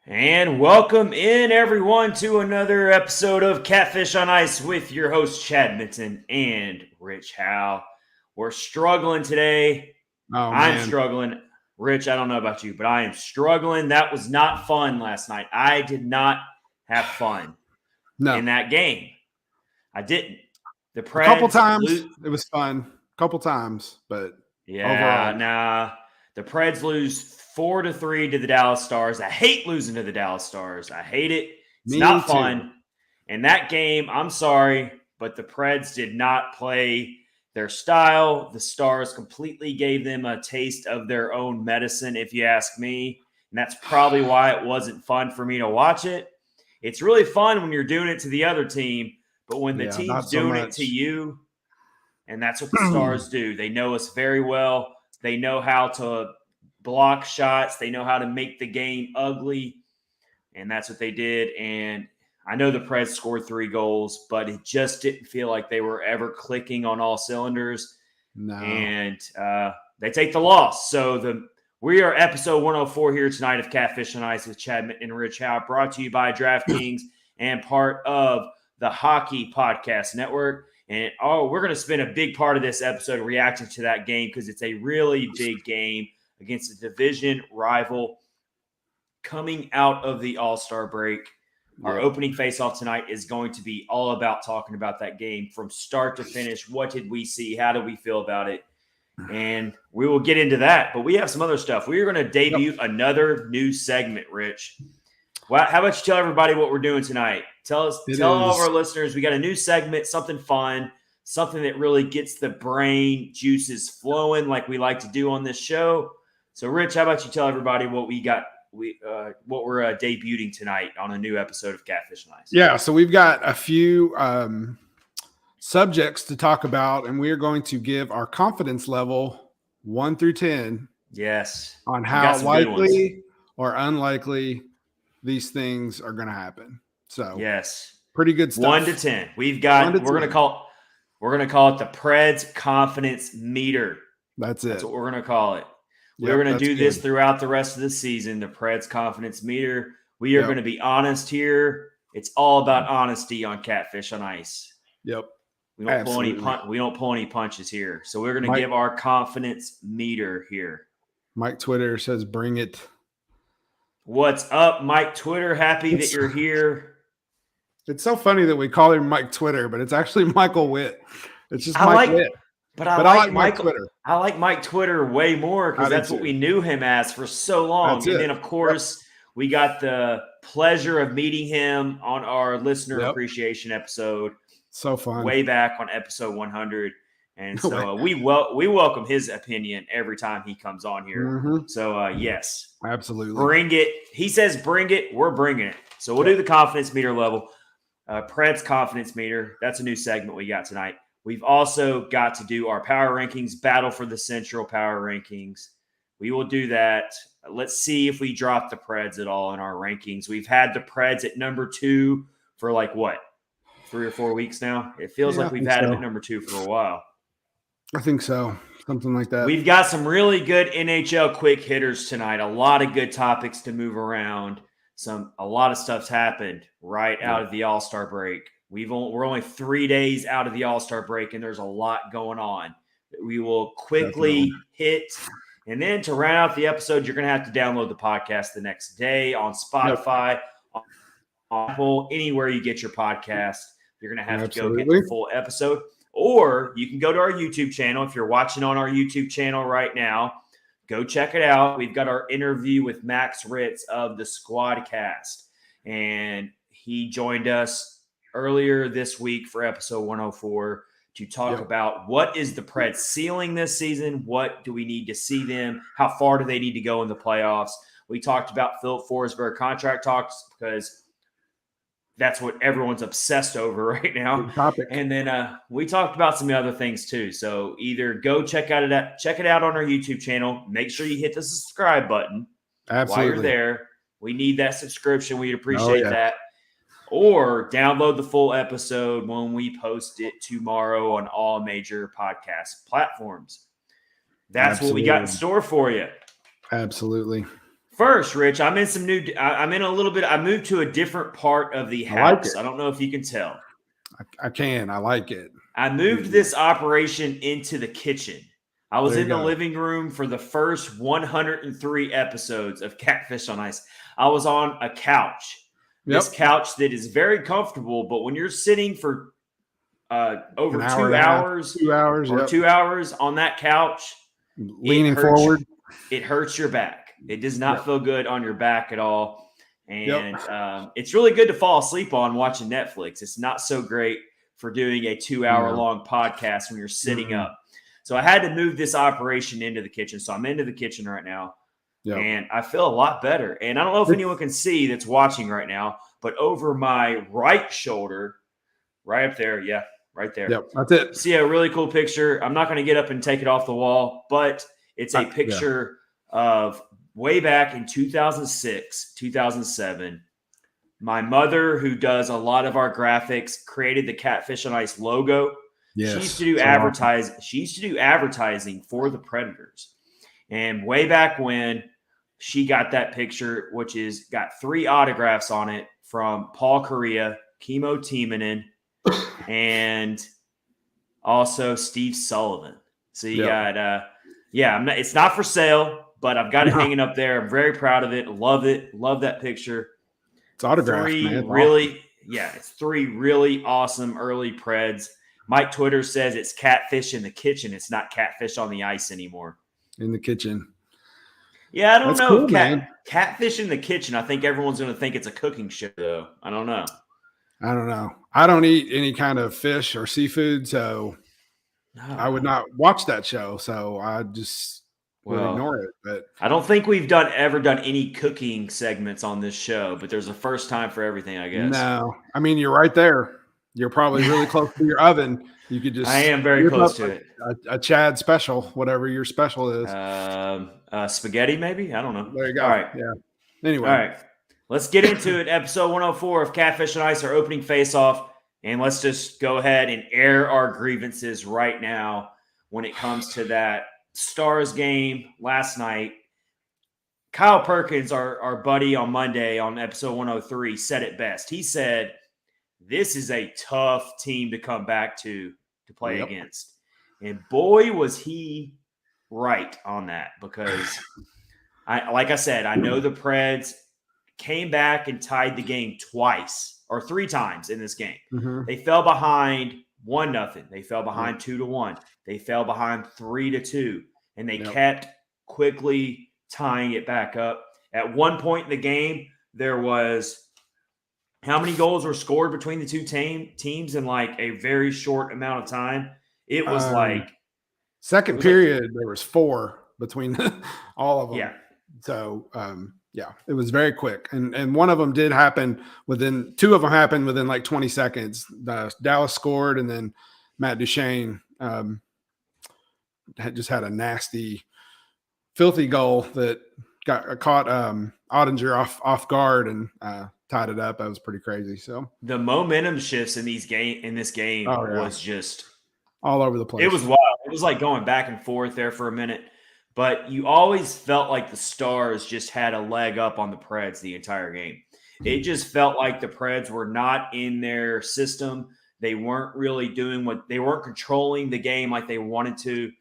And welcome in, everyone, to another episode of Catfish on Ice with your hosts, Chad Minton and Rich Howe. We're struggling today. I'm struggling. Rich, I don't know about you, but I am struggling. That was not fun last night. I did not have fun in that game. I didn't. The Preds, a couple times, it was fun. A couple times, but overall. The Preds lose 4-3 to the Dallas Stars. I hate losing to the Dallas Stars. I hate it. It's not fun. In that game, I'm sorry, but the Preds did not play their style. The Stars completely gave them a taste of their own medicine, if you ask me. And that's probably why it wasn't fun for me to watch it. It's really fun when you're doing it to the other team, but when the team's doing it to you, and that's what the Stars do. They know us very well. They know how to block shots. They know how to make the game ugly, and that's what they did. And I know the Preds scored 3 goals, but it just didn't feel like they were ever clicking on all cylinders. No. And they take the loss. So we are episode 104 here tonight of Catfish on Ice with Chad and Rich Howe, brought to you by DraftKings and part of the Hockey Podcast Network. And we're going to spend a big part of this episode reacting to that game because it's a really big game against a division rival coming out of the All-Star break. Our opening face-off tonight is going to be all about talking about that game from start to finish. What did we see? How did we feel about it? And we will get into that. But we have some other stuff. We are going to debut another new segment, Rich. Well, how about you tell everybody what we're doing tonight? Tell all of our listeners we got a new segment, something fun, something that really gets the brain juices flowing like we like to do on this show. So, Rich, how about you tell everybody what we got? What we're debuting tonight on a new episode of Catfish on Ice. Yeah, so we've got a few subjects to talk about, and we are going to give our confidence level 1 through 10. Yes, on how likely or unlikely these things are going to happen. So yes, pretty good stuff. 1 to 10. We're going to call it the Preds confidence meter. That's it. That's what we're going to call it. We're going to do this throughout the rest of the season, the Preds confidence meter. We are going to be honest here. It's all about honesty on Catfish on Ice. Yep. We don't pull any punches here. So we're going to give our confidence meter here. Mike Twitter says, "Bring it." What's up, Mike Twitter? Happy that you're here. It's so funny that we call him Mike Twitter, but it's actually Michael Witt. It's just Mike Witt. But I like Mike Twitter. I like Mike Twitter way more because that's what we knew him as for so long. And then, of course, we got the pleasure of meeting him on our listener appreciation episode. So fun. Way back on episode 100. And so we welcome his opinion every time he comes on here. Mm-hmm. So, yes. Absolutely. Bring it. He says bring it. We're bringing it. So we'll do the confidence meter level. Preds confidence meter. That's a new segment we got tonight. We've also got to do our power rankings, battle for the Central power rankings. We will do that. Let's see if we drop the Preds at all in our rankings. We've had the Preds at number 2 for 3 or 4 weeks now. It feels like we've had them at number 2 for a while. I think so. Something like that. We've got some really good NHL quick hitters tonight. A lot of good topics to move around. A lot of stuff's happened right out of the All-Star break. We're only 3 days out of the All-Star break, and there's a lot going on that we will quickly hit. And then to round out the episode, you're going to have to download the podcast the next day on Spotify, on Apple, anywhere you get your podcast. You're going to have to go get the full episode. Or you can go to our YouTube channel. If you're watching on our YouTube channel right now, go check it out. We've got our interview with Max Ritz of the Squadcast. And he joined us earlier this week for episode 104 to talk about what is the Preds ceiling this season? What do we need to see them? How far do they need to go in the playoffs? We talked about Philip Forsberg contract talks because that's what everyone's obsessed over right now. And then we talked about some other things too. So either go check it out on our YouTube channel. Make sure you hit the subscribe button while you're there. We need that subscription. We'd appreciate that. Or download the full episode when we post it tomorrow on all major podcast platforms. That's what we got in store for you. Absolutely. First, Rich, I'm in some new. I'm in a little bit. I moved to a different part of the house. I don't know if you can tell. I can. I like it. I moved this operation into the kitchen. I was in the go. living room for the first 103 episodes of Catfish on Ice. I was on a couch. This couch that is very comfortable, but when you're sitting for over 2 hours, 2 hours, or 2 hours on that couch, leaning forward, it hurts your back. It does not feel good on your back at all. And it's really good to fall asleep on watching Netflix. It's not so great for doing a 2 hour long podcast when you're sitting up. So I had to move this operation into the kitchen. So I'm into the kitchen right now. And I feel a lot better. And I don't know if anyone can see that's watching right now, but over my right shoulder, right up there. Yeah, right there. Yep, that's it. See a really cool picture. I'm not going to get up and take it off the wall, but it's a picture of way back in 2006, 2007. My mother, who does a lot of our graphics, created the Catfish on Ice logo. Yes, she used to do She used to do advertising for the Predators. And way back when, she got that picture, which is got 3 autographs on it from Paul Kariya, Kimmo Timonen, and also Steve Sullivan. So you got, it's not for sale, but I've got it hanging up there. I'm very proud of it. Love it. Love that picture. It's autographed, man. It's 3 really awesome early Preds. Mike Twitter says it's catfish in the kitchen. It's not catfish on the ice anymore. In the kitchen. Yeah, I don't know. Cool, Catfish in the kitchen. I think everyone's going to think it's a cooking show, though. I don't know. I don't eat any kind of fish or seafood, so I would not watch that show. So I just would ignore it. But I don't think we've ever done any cooking segments on this show, but there's a first time for everything, I guess. No, I mean, you're right there. You're probably really close to your oven. You could just. I am very close to it. A Chad special, whatever your special is. Spaghetti, maybe? I don't know. There you go. All right. Yeah. Anyway. All right. Let's get into it. Episode 104 of Catfish on Ice, our opening face-off. And let's just go ahead and air our grievances right now when it comes to that Stars game last night. Kyle Perkins, our buddy on Monday on episode 103, said it best. He said, this is a tough team to come back to play against. And boy, was he right on that, because like I said, I know the Preds came back and tied the game twice or 3 times in this game. Mm-hmm. They fell behind 1-0. They fell behind 2-1. They fell behind 3-2, and they kept quickly tying it back up. At one point in the game, there was how many goals were scored between the two teams in like a very short amount of time? It was second period. There was 4 between all of them. Yeah. So it was very quick, and one of them did happen within 2 of them happened within like 20 seconds. Dallas scored, and then Matt Duchene had a nasty, filthy goal that got caught Ottinger off guard and tied it up. That was pretty crazy. So the momentum shifts in this game was just all over the place. It was wild. It was like going back and forth there for a minute. But you always felt like the Stars just had a leg up on the Preds the entire game. It just felt like the Preds were not in their system. They weren't really they weren't controlling the game like they wanted to.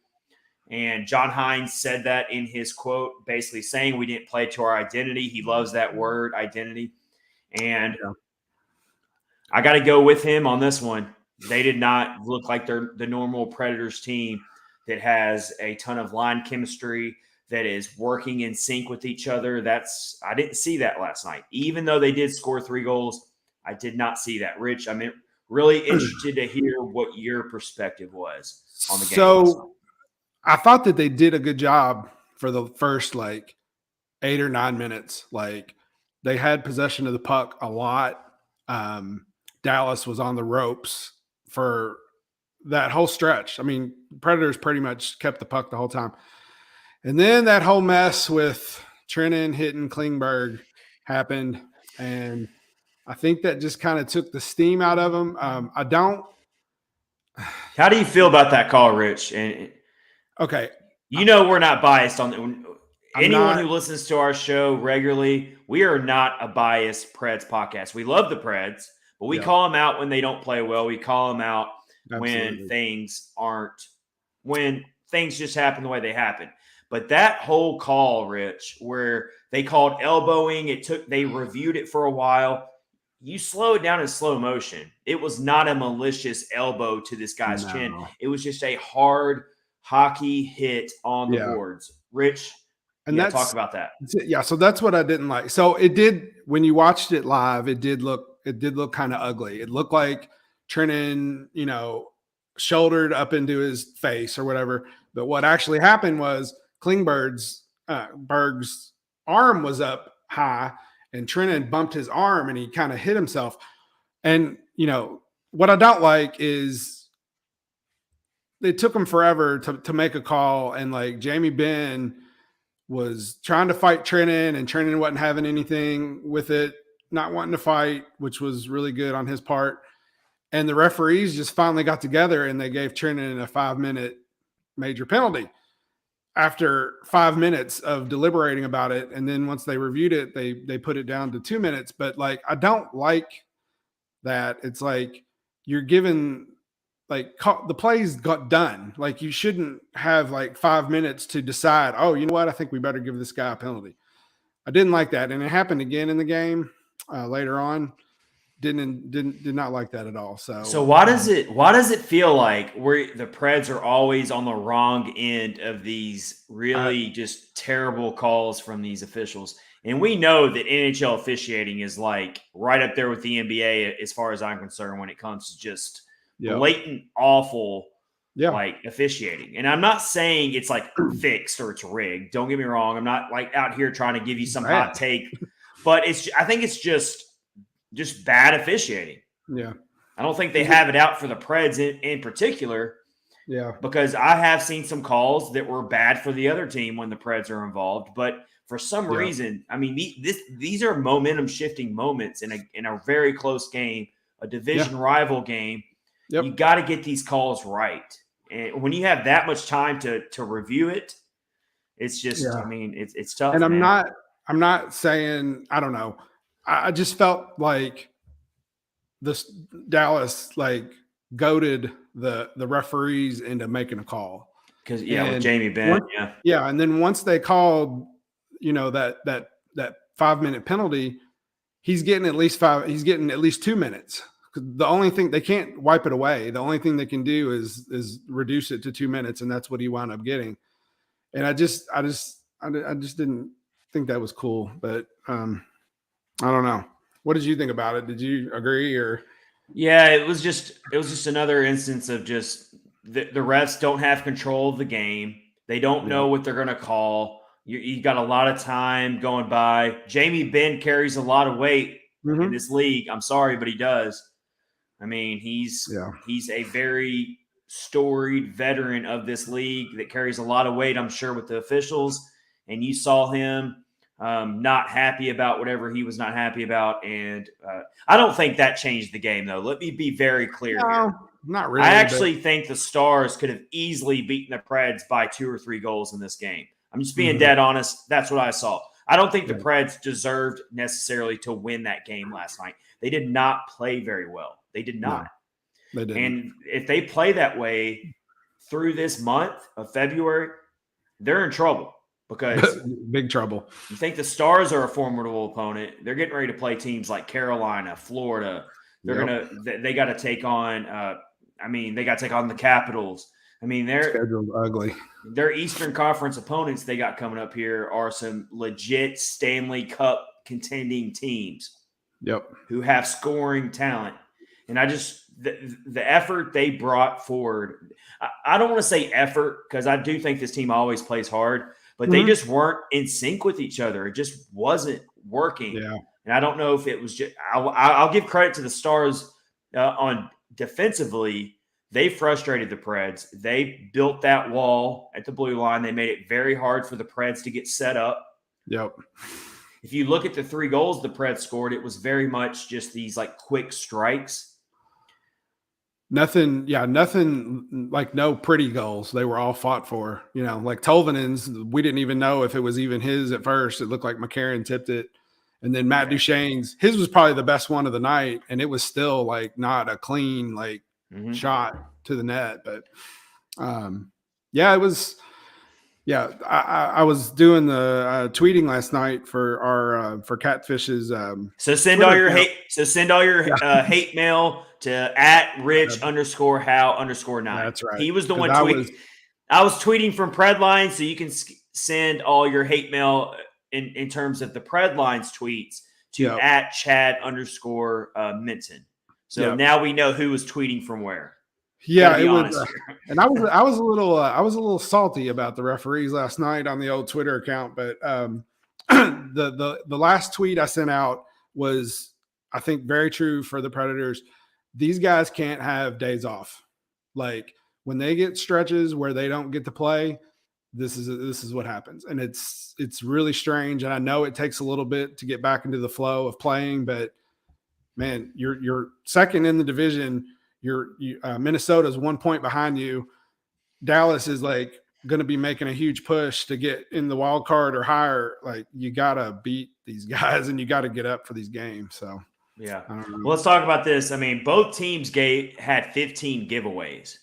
And John Hines said that in his quote, basically saying we didn't play to our identity. He loves that word, identity. And I got to go with him on this one. They did not look like they're the normal Predators team that has a ton of line chemistry, that is working in sync with each other. I didn't see that last night. Even though they did score 3 goals, I did not see that. Rich, I'm really interested to hear what your perspective was on the game. So I thought that they did a good job for the first 8 or 9 minutes. Like, they had possession of the puck a lot. Dallas was on the ropes for that whole stretch. I mean, Predators pretty much kept the puck the whole time. And then that whole mess with Trennan hitting Klingberg happened. And I think that just kind of took the steam out of them. How do you feel about that call, Rich? And okay. We're not biased on Anyone who listens to our show regularly, we are not a biased Preds podcast. We love the Preds, but we call them out when they don't play well. We call them out when things just happen the way they happen. But that whole call, Rich, where they called elbowing, they reviewed it for a while. You slow it down in slow motion. It was not a malicious elbow to this guy's chin. It was just a hard hockey hit on the boards. Rich, and talk about that. Yeah, so that's what I didn't like. So it did, when you watched it live, it did look kind of ugly. It looked like Trennan, shouldered up into his face or whatever. But what actually happened was Klingberg's arm was up high, and Trennan bumped his arm and he kind of hit himself. And, what I don't like is it took him forever to make a call. And like Jamie Benn was trying to fight Trennan, and Trennan wasn't having anything with it, not wanting to fight, which was really good on his part. And the referees just finally got together and they gave Trennan a 5-minute major penalty after 5 minutes of deliberating about it. And then once they reviewed it, they put it down to 2 minutes. But like, I don't like that. It's like you're given the plays got done. Like, you shouldn't have like 5 minutes to decide, oh, you know what? I think we better give this guy a penalty. I didn't like that. And it happened again in the game later on. Did not like that at all. So why does it feel like the Preds are always on the wrong end of these really just terrible calls from these officials? And we know that NHL officiating is like right up there with the NBA as far as I'm concerned when it comes to just blatant, awful, like officiating. And I'm not saying it's like fixed or it's rigged. Don't get me wrong. I'm not like out here trying to give you some hot take, but I think it's just bad officiating. Yeah. I don't think they have it out for the Preds in particular. Yeah. Because I have seen some calls that were bad for the other team when the Preds are involved, but for some reason, I mean, these are momentum shifting moments in a very close game, a division rival game. Yep. You got to get these calls right. And when you have that much time to review it, it's just, I mean, it's tough. And I'm not saying, I don't know. I just felt like this Dallas goaded the referees into making a call. Because with Jamie Benn, and then once they called, that 5-minute penalty, he's getting at least 2 minutes. The only thing, they can't wipe it away. The only thing they can do is reduce it to 2 minutes, and that's what he wound up getting. And I just didn't think that was cool. But I don't know. What did you think about it? Did you agree or? Yeah, it was just another instance of just the refs don't have control of the game. They don't know what they're going to call. You got a lot of time going by. Jamie Benn carries a lot of weight in this league. I'm sorry, but he does. I mean, he's a very storied veteran of this league that carries a lot of weight, I'm sure, with the officials. And you saw him not happy about whatever he was not happy about. And I don't think that changed the game, though. Let me be very clear here. Not really. I actually think the Stars could have easily beaten the Preds by 2 or 3 goals in this game. I'm just being dead honest. That's what I saw. I don't think the Preds deserved necessarily to win that game last night. They did not play very well. They did not. No, they didn't. And if they play that way through this month of February, they're in trouble. Because big trouble. You think the Stars are a formidable opponent. They're getting ready to play teams like Carolina, Florida. They got to take on they got to take on the Capitals. I mean, they're schedule's ugly. Their Eastern Conference opponents they got coming up here are some legit Stanley Cup contending teams. Yep. Who have scoring talent. And I just the effort they brought forward. I don't want to say effort because I do think this team always plays hard. But they just weren't in sync with each other. It just wasn't working. Yeah. And I don't know if it was just – I'll give credit to the Stars on defensively. They frustrated the Preds. They built that wall at the blue line. They made it very hard for the Preds to get set up. Yep. If you look at the 3 goals the Preds scored, it was very much just these quick strikes. nothing like no pretty goals. They were all fought for, like Tolvanen's. We didn't even know if it was even his at first. It looked like McCarron tipped it. And then Matt Duchene's, his was probably the best one of the night. And it was still like not a clean, like shot to the net. But it was, I was doing the tweeting last night for our for Catfish's. So send all your hate. So send all your hate mail to @rich_how_9. That's right. He was the one tweeting. I was tweeting from Predline, so you can send all your hate mail in terms of the Predline's tweets to @Chad_Minton. So now we know who was tweeting from where. Yeah, it was, and I was a little salty about the referees last night on the old Twitter account, but the last tweet I sent out was, I think, very true for the Predators. These guys can't have days off. Like when they get stretches where they don't get to play, this is what happens, and it's really strange. And I know it takes a little bit to get back into the flow of playing, but man, you're second in the division. Minnesota's 1 point behind you. Dallas is like going to be making a huge push to get in the wild card or higher. Like you got to beat these guys and you got to get up for these games. So, yeah. Well, let's talk about this. I mean, both teams had 15 giveaways.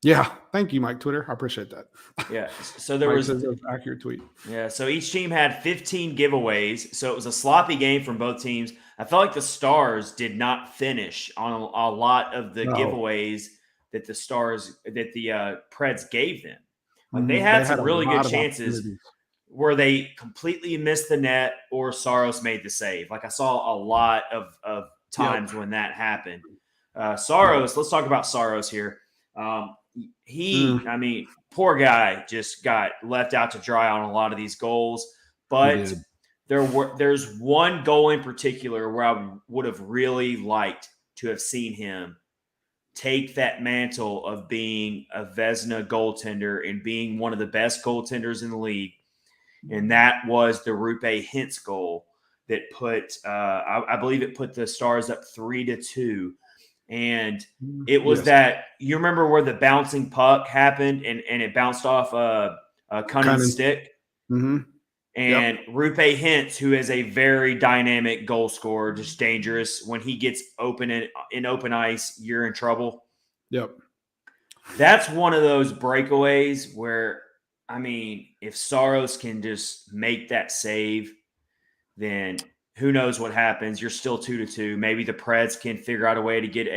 Yeah. Thank you, Mike Twitter. I appreciate that. Yeah. So there was an accurate tweet. Yeah. So each team had 15 giveaways. So it was a sloppy game from both teams. I felt like the Stars did not finish on a lot of the giveaways that the Preds gave them. Like they had some really good chances where they completely missed the net or Saros made the save. Like I saw a lot of times when that happened. Saros, let's talk about Saros here. I mean, poor guy just got left out to dry on a lot of these goals, but there's one goal in particular where I would have really liked to have seen him take that mantle of being a Vezina goaltender and being one of the best goaltenders in the league. And that was the Rupe Hintz goal that put, I believe it put the Stars up 3-2. And it was that, you remember where the bouncing puck happened and it bounced off a Cunning's stick? Mm-hmm. And Rupe Hintz, who is a very dynamic goal scorer, just dangerous. When he gets open in open ice, you're in trouble. Yep. That's one of those breakaways where, I mean, if Saros can just make that save, then who knows what happens. You're still 2-2. Maybe the Preds can figure out a way to get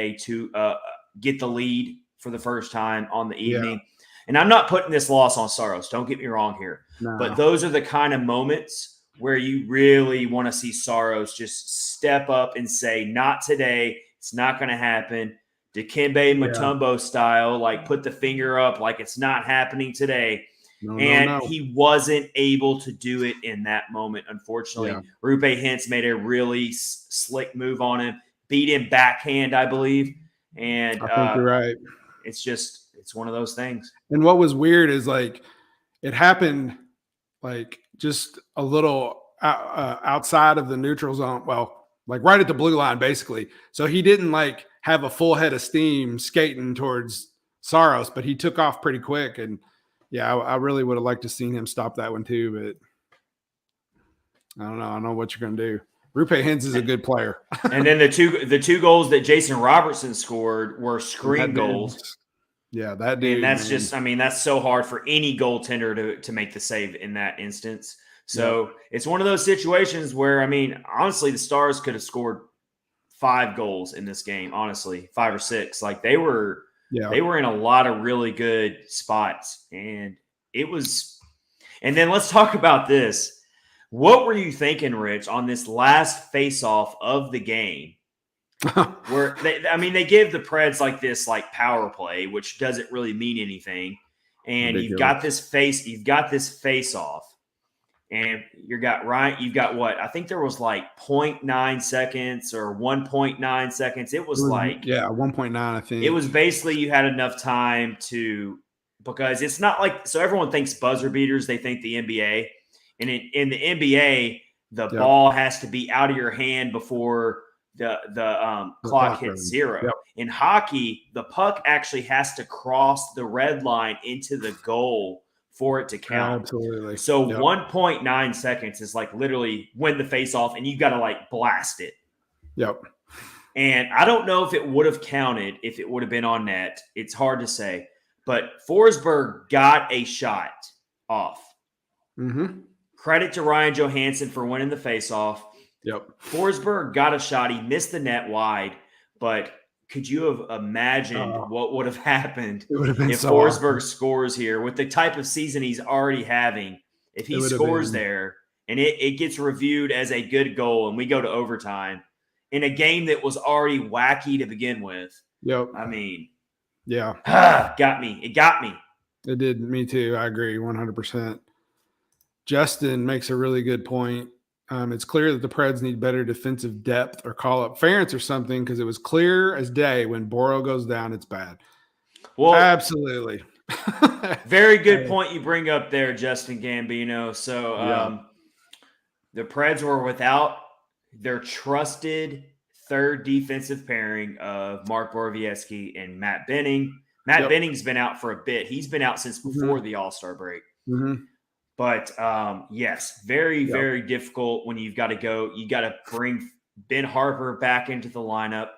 get the lead for the first time on the evening. Yeah. And I'm not putting this loss on Saros. Don't get me wrong here. No. But those are the kind of moments where you really want to see Saros just step up and say, not today. It's not going to happen. Dikembe Mutombo style, like put the finger up like it's not happening today. No. He wasn't able to do it in that moment, unfortunately. Yeah. Rupe Hintz made a really slick move on him, beat him backhand, I believe. And I think you're right. It's one of those things. And what was weird is like it happened like just a little outside of the neutral zone. Well, like right at the blue line, basically. So he didn't like have a full head of steam skating towards Saros, but he took off pretty quick. And yeah, I really would have liked to seen him stop that one too, but I don't know. I don't know what you're going to do. Rupe Hintz is a good player. And then the two goals that Jason Robertson scored were screen goals. Yeah, that dude. And that's just, I mean, that's so hard for any goaltender to make the save in that instance. So it's one of those situations where, I mean, honestly, the Stars could have scored 5 goals in this game, honestly, 5 or 6. Like they were in a lot of really good spots. And it was, and then let's talk about this. What were you thinking, Rich, on this last face-off of the game? Where they give the Preds like this like power play, which doesn't really mean anything. And you've got this face off. And you've got what? I think there was like 0.9 seconds or 1.9 seconds. It was like 1.9, I think. It was basically you had enough time because it's not like, so everyone thinks buzzer beaters, they think the NBA. And in the NBA, the ball has to be out of your hand before the clock hits zero. Yep. In hockey, the puck actually has to cross the red line into the goal for it to count. Absolutely. So 1.9 seconds is like literally win the face off, and you got to like blast it. Yep. And I don't know if it would have counted if it would have been on net. It's hard to say. But Forsberg got a shot off. Mm-hmm. Credit to Ryan Johansson for winning the faceoff. Yep. Forsberg got a shot. He missed the net wide. But could you have imagined what would have happened if Forsberg scores here with the type of season he's already having? If he scores there and it gets reviewed as a good goal and we go to overtime in a game that was already wacky to begin with. Yep. I mean, yeah. Got me. It got me. It did. Me too. I agree 100%. Justin makes a really good point. It's clear that the Preds need better defensive depth or call up Ferentz or something because it was clear as day when Boro goes down, it's bad. Well, absolutely. Very good point you bring up there, Justin Gambino. So the Preds were without their trusted third defensive pairing of Mark Borowiecki and Matt Benning. Matt Benning's been out for a bit. He's been out since before the All-Star break. Mm-hmm. But, yes, very, very difficult when you've got to go. You got to bring Ben Harper back into the lineup.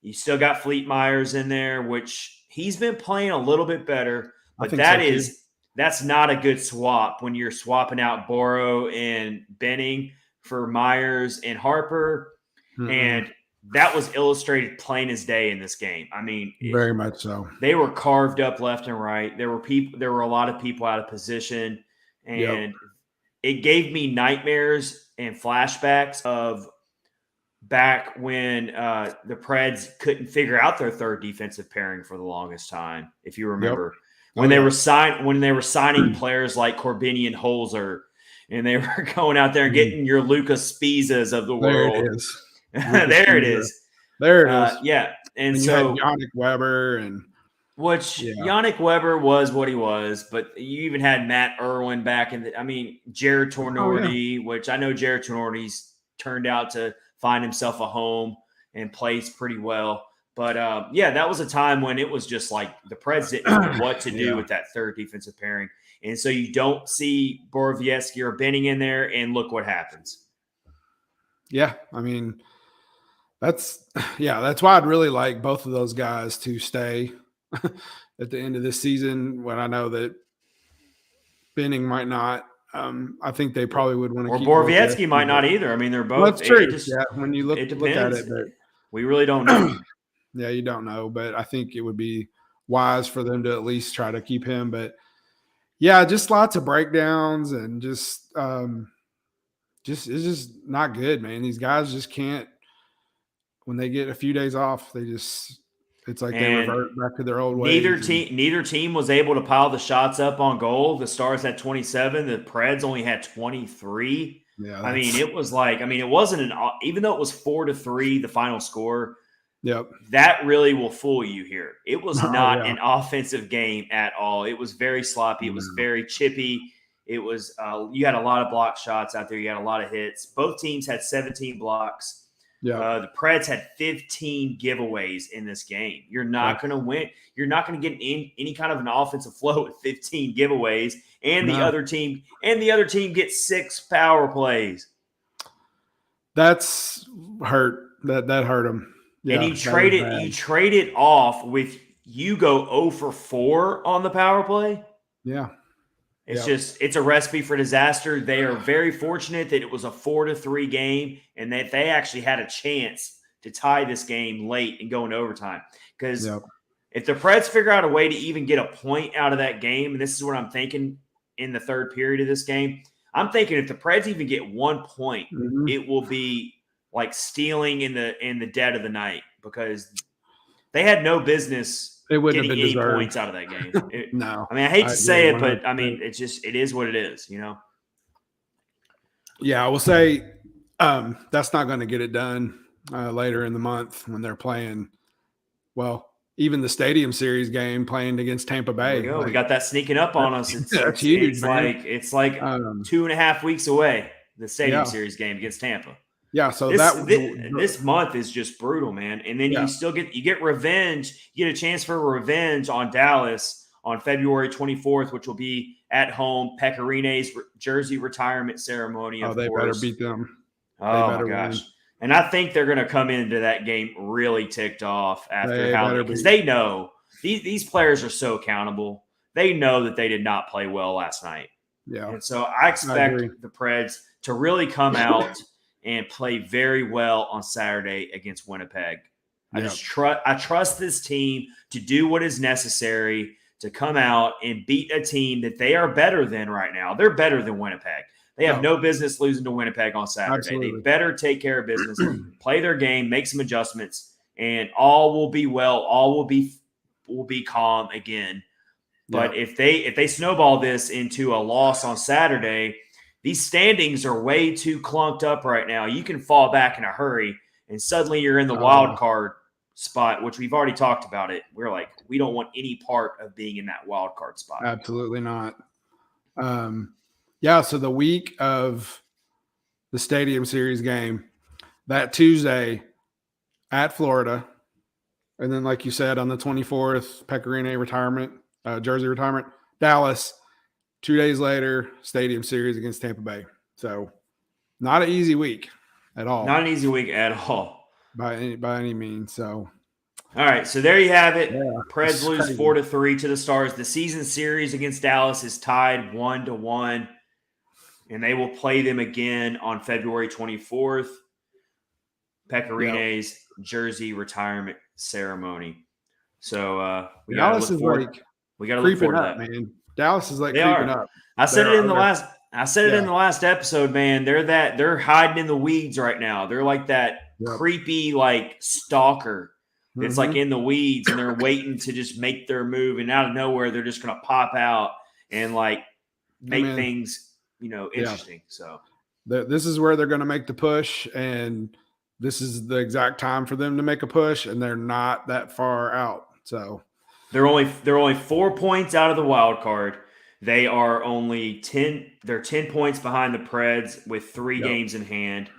You still got Fleet Myers in there, which he's been playing a little bit better. But that's not a good swap when you're swapping out Boro and Benning for Myers and Harper. Mm-hmm. And that was illustrated plain as day in this game. I mean, very much so. They were carved up left and right. There were a lot of people out of position. And it gave me nightmares and flashbacks of back when the Preds couldn't figure out their third defensive pairing for the longest time. If you remember when they were signing players like Corbinian Holzer, and they were going out there and getting your Lucas Spizas of the world. There it is. There it is. There it is. Yeah, and so Yannick Weber Yannick Weber was what he was, but you even had Matt Irwin back Jared Tornorty, which I know Jared Tornorty's turned out to find himself a home and plays pretty well. But that was a time when it was just like the Preds didn't know what to do with that third defensive pairing. And so you don't see Borowiecki or Benning in there, and look what happens. Yeah, I mean, that's why I'd really like both of those guys to stay at the end of this season, when I know that Benning might not. I think they probably would want to keep. Or Borowiecki might not either. I mean, they're both. Well, that's true. When you look at it, but we really don't know. Yeah, you don't know, but I think it would be wise for them to at least try to keep him. But yeah, just lots of breakdowns and it's just not good, man. These guys just can't. When they get a few days off, it's like they revert back to their old ways. Neither team was able to pile the shots up on goal. The Stars had 27. The Preds only had 23. Yeah, it wasn't even though it was 4-3, the final score. Yep. That really will fool you here. It was not an offensive game at all. It was very sloppy. It was very chippy. It was you had a lot of block shots out there. You had a lot of hits. Both teams had 17 blocks. Yeah. The Preds had 15 giveaways in this game. You're not going to win. You're not going to get any kind of an offensive flow with 15 giveaways, and the other team gets 6 power plays. That's hurt. That hurt them. Yeah, and you trade it off with you go 0 for 4 on the power play. Yeah. It's a recipe for disaster. They are very fortunate that it was a 4-3 game and that they actually had a chance to tie this game late and go into overtime. Because if the Preds figure out a way to even get a point out of that game, and this is what I'm thinking in the third period of this game, I'm thinking if the Preds even get 1 point, it will be like stealing in the dead of the night, because they had no business getting any points out of that game. No. I hate to say it, but it is what it is, you know? Yeah, I will say that's not going to get it done later in the month when they're playing, even the Stadium Series game playing against Tampa Bay. We got that sneaking up on us. It's huge, it's like 2.5 weeks away, the Stadium Series game against Tampa. Yeah, so this month is just brutal, man. And then Yeah. you get revenge. You get a chance for revenge on Dallas on February 24th, which will be at home. Pekarine's jersey retirement ceremony. Of they course. better beat them. Oh my gosh! Win. And I think they're going to come into that game really ticked off after because they know these players are so accountable. They know that they did not play well last night. Yeah, and so I expect the Preds to really come out and play very well on Saturday against Winnipeg. I trust this team to do what is necessary to come out and beat a team that they are better than right now. They're better than Winnipeg. They have no business losing to Winnipeg on Saturday. Absolutely. They better take care of business, play their game, make some adjustments, and all will be well. All will be calm again. But if they snowball this into a loss on Saturday, these standings are way too clunked up right now. You can fall back in a hurry, and suddenly you're in the wild card spot, which we've already talked about it. We're like, we don't want any part of being in that wild card spot. Absolutely not. So the week of the Stadium Series game, that Tuesday at Florida, and then like you said, on the 24th, Pecorine retirement, jersey retirement, Dallas. 2 days later, Stadium Series against Tampa Bay. So not an easy week at all. Not an easy week at all. By any means. So all right, so there you have it. Preds lose 4-3 to the Stars. The season series against Dallas is tied 1-1. And they will play them again on February 24th. Pecorine's jersey retirement ceremony. So we got to look forward. We got to look forward to that, man. Dallas is like creeping up. I said it in the last episode, man. They're hiding in the weeds right now. They're like that creepy like stalker that's like in the weeds, and they're waiting to just make their move, and out of nowhere they're just going to pop out and like make things interesting. So this is where they're going to make the push, and this is the exact time for them to make a push, and they're not that far out. So they're only 4 points out of the wild card. They are only 10. They're 10 points behind the Preds with 3 games in hand.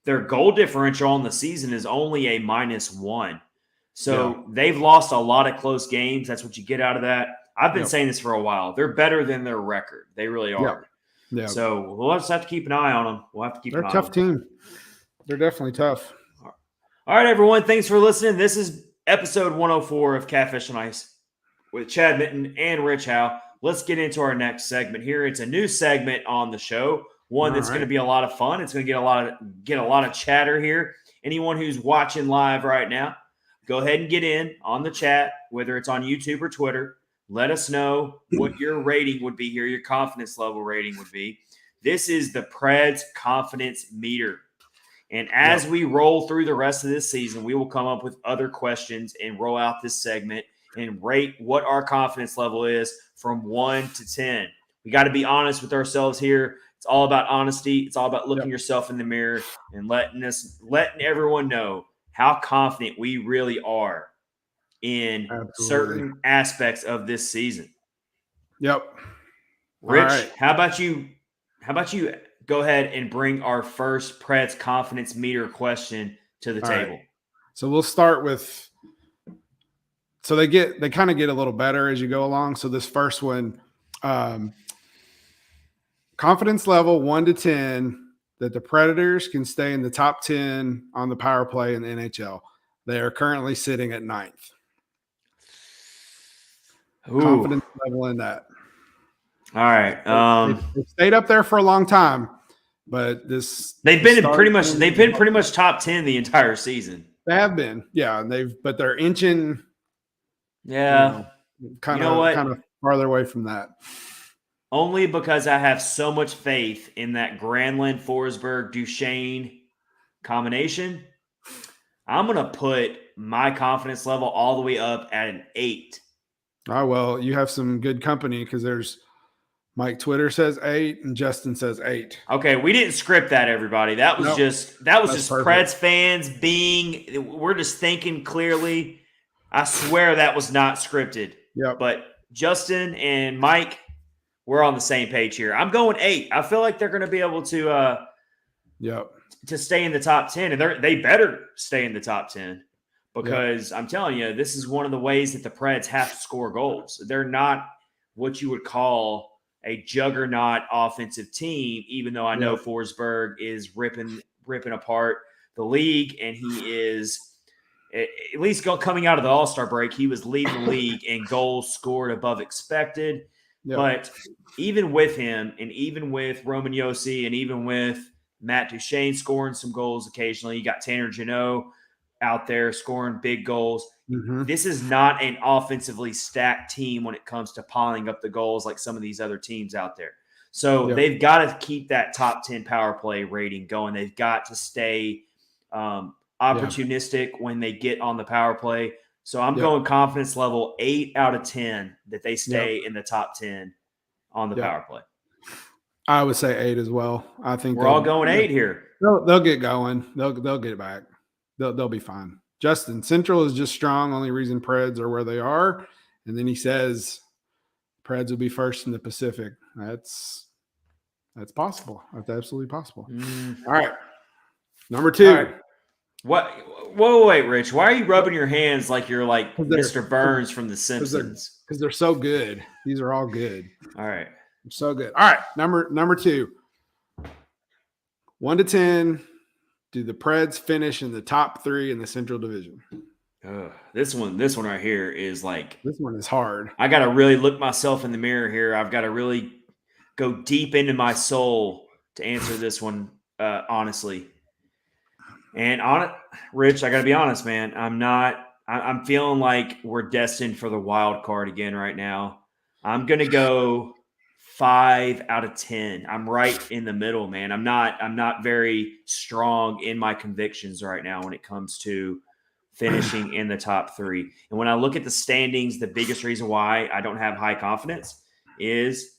Their goal differential on the season is only a -1. So they've lost a lot of close games. That's what you get out of that. I've been saying this for a while. They're better than their record. They really are. Yeah. So we'll just have to keep an eye on them. We'll have to keep an eye on them. They're a tough team. They're definitely tough. All right, everyone. Thanks for listening. This is episode 104 of Catfish on Ice with Chad Mitten and Rich Howe. Let's get into our next segment here. It's a new segment on the show, one that's going to be a lot of fun. It's going to get a lot of chatter here. Anyone who's watching live right now, go ahead and get in on the chat, whether it's on YouTube or Twitter. Let us know what your rating would be here, your confidence level rating would be. This is the Preds confidence meter. And as we roll through the rest of this season, we will come up with other questions and roll out this segment and rate what our confidence level is from 1 to 10. We got to be honest with ourselves here. It's all about honesty. It's all about looking yourself in the mirror and letting everyone know how confident we really are in certain aspects of this season. Yep. Rich, how about you go ahead and bring our first Preds confidence meter question to the table? Right. So we'll start with they kind of get a little better as you go along. So this first one, confidence level 1 to 10 that the Predators can stay in the top 10 on the power play in the NHL. They are currently sitting at 9th. Confidence level in that. All right. They've stayed up there for a long time, but they've been pretty much top 10 the entire season. They have been, but they're inching. Yeah, kind of farther away from that. Only because I have so much faith in that Granlund, Forsberg, Duchesne combination. I'm gonna put my confidence level all the way up at an 8. Oh, well, you have some good company because there's Mike Twitter says 8 and Justin says 8. Okay, we didn't script that, everybody. That was just perfect. Preds fans we're just thinking clearly. I swear that was not scripted. Yep. But Justin and Mike, we're on the same page here. I'm going 8. I feel like they're going to be able to to stay in the top 10, and they better stay in the top 10 because I'm telling you, this is one of the ways that the Preds have to score goals. They're not what you would call a juggernaut offensive team, even though I know Forsberg is ripping apart the league, and he is at least coming out of the All-Star break, he was leading the league in goals scored above expected. Yep. But even with him, and even with Roman Josi, and even with Matt Duchene scoring some goals occasionally, you got Tanner Jeannot out there scoring big goals. Mm-hmm. This is not an offensively stacked team when it comes to piling up the goals like some of these other teams out there. So they've got to keep that top 10 power play rating going. They've got to stay opportunistic when they get on the power play. So I'm going confidence level 8 out of 10 that they stay in the top 10 on the power play. I would say 8 as well. I think we're all going 8 here. They'll get going. They'll get it back. They'll be fine. Justin, Central is just strong. Only reason Preds are where they are. And then he says Preds will be first in the Pacific. That's possible. That's absolutely possible. All right. Number 2. Right. What? Whoa, wait, Rich. Why are you rubbing your hands like you're like Mr. Burns from The Simpsons? Because they're so good. These are all good. All right. They're so good. All right. Number 2. 1 to 10. Do the Preds finish in the top 3 in the Central Division? This one right here is like – this one is hard. I got to really look myself in the mirror here. I've got to really go deep into my soul to answer this one honestly. And Rich, I got to be honest, man. I'm feeling like we're destined for the wild card again right now. I'm going to go 5 out of 10. I'm right in the middle, man. I'm not very strong in my convictions right now when it comes to finishing in the top 3. And when I look at the standings, the biggest reason why I don't have high confidence is,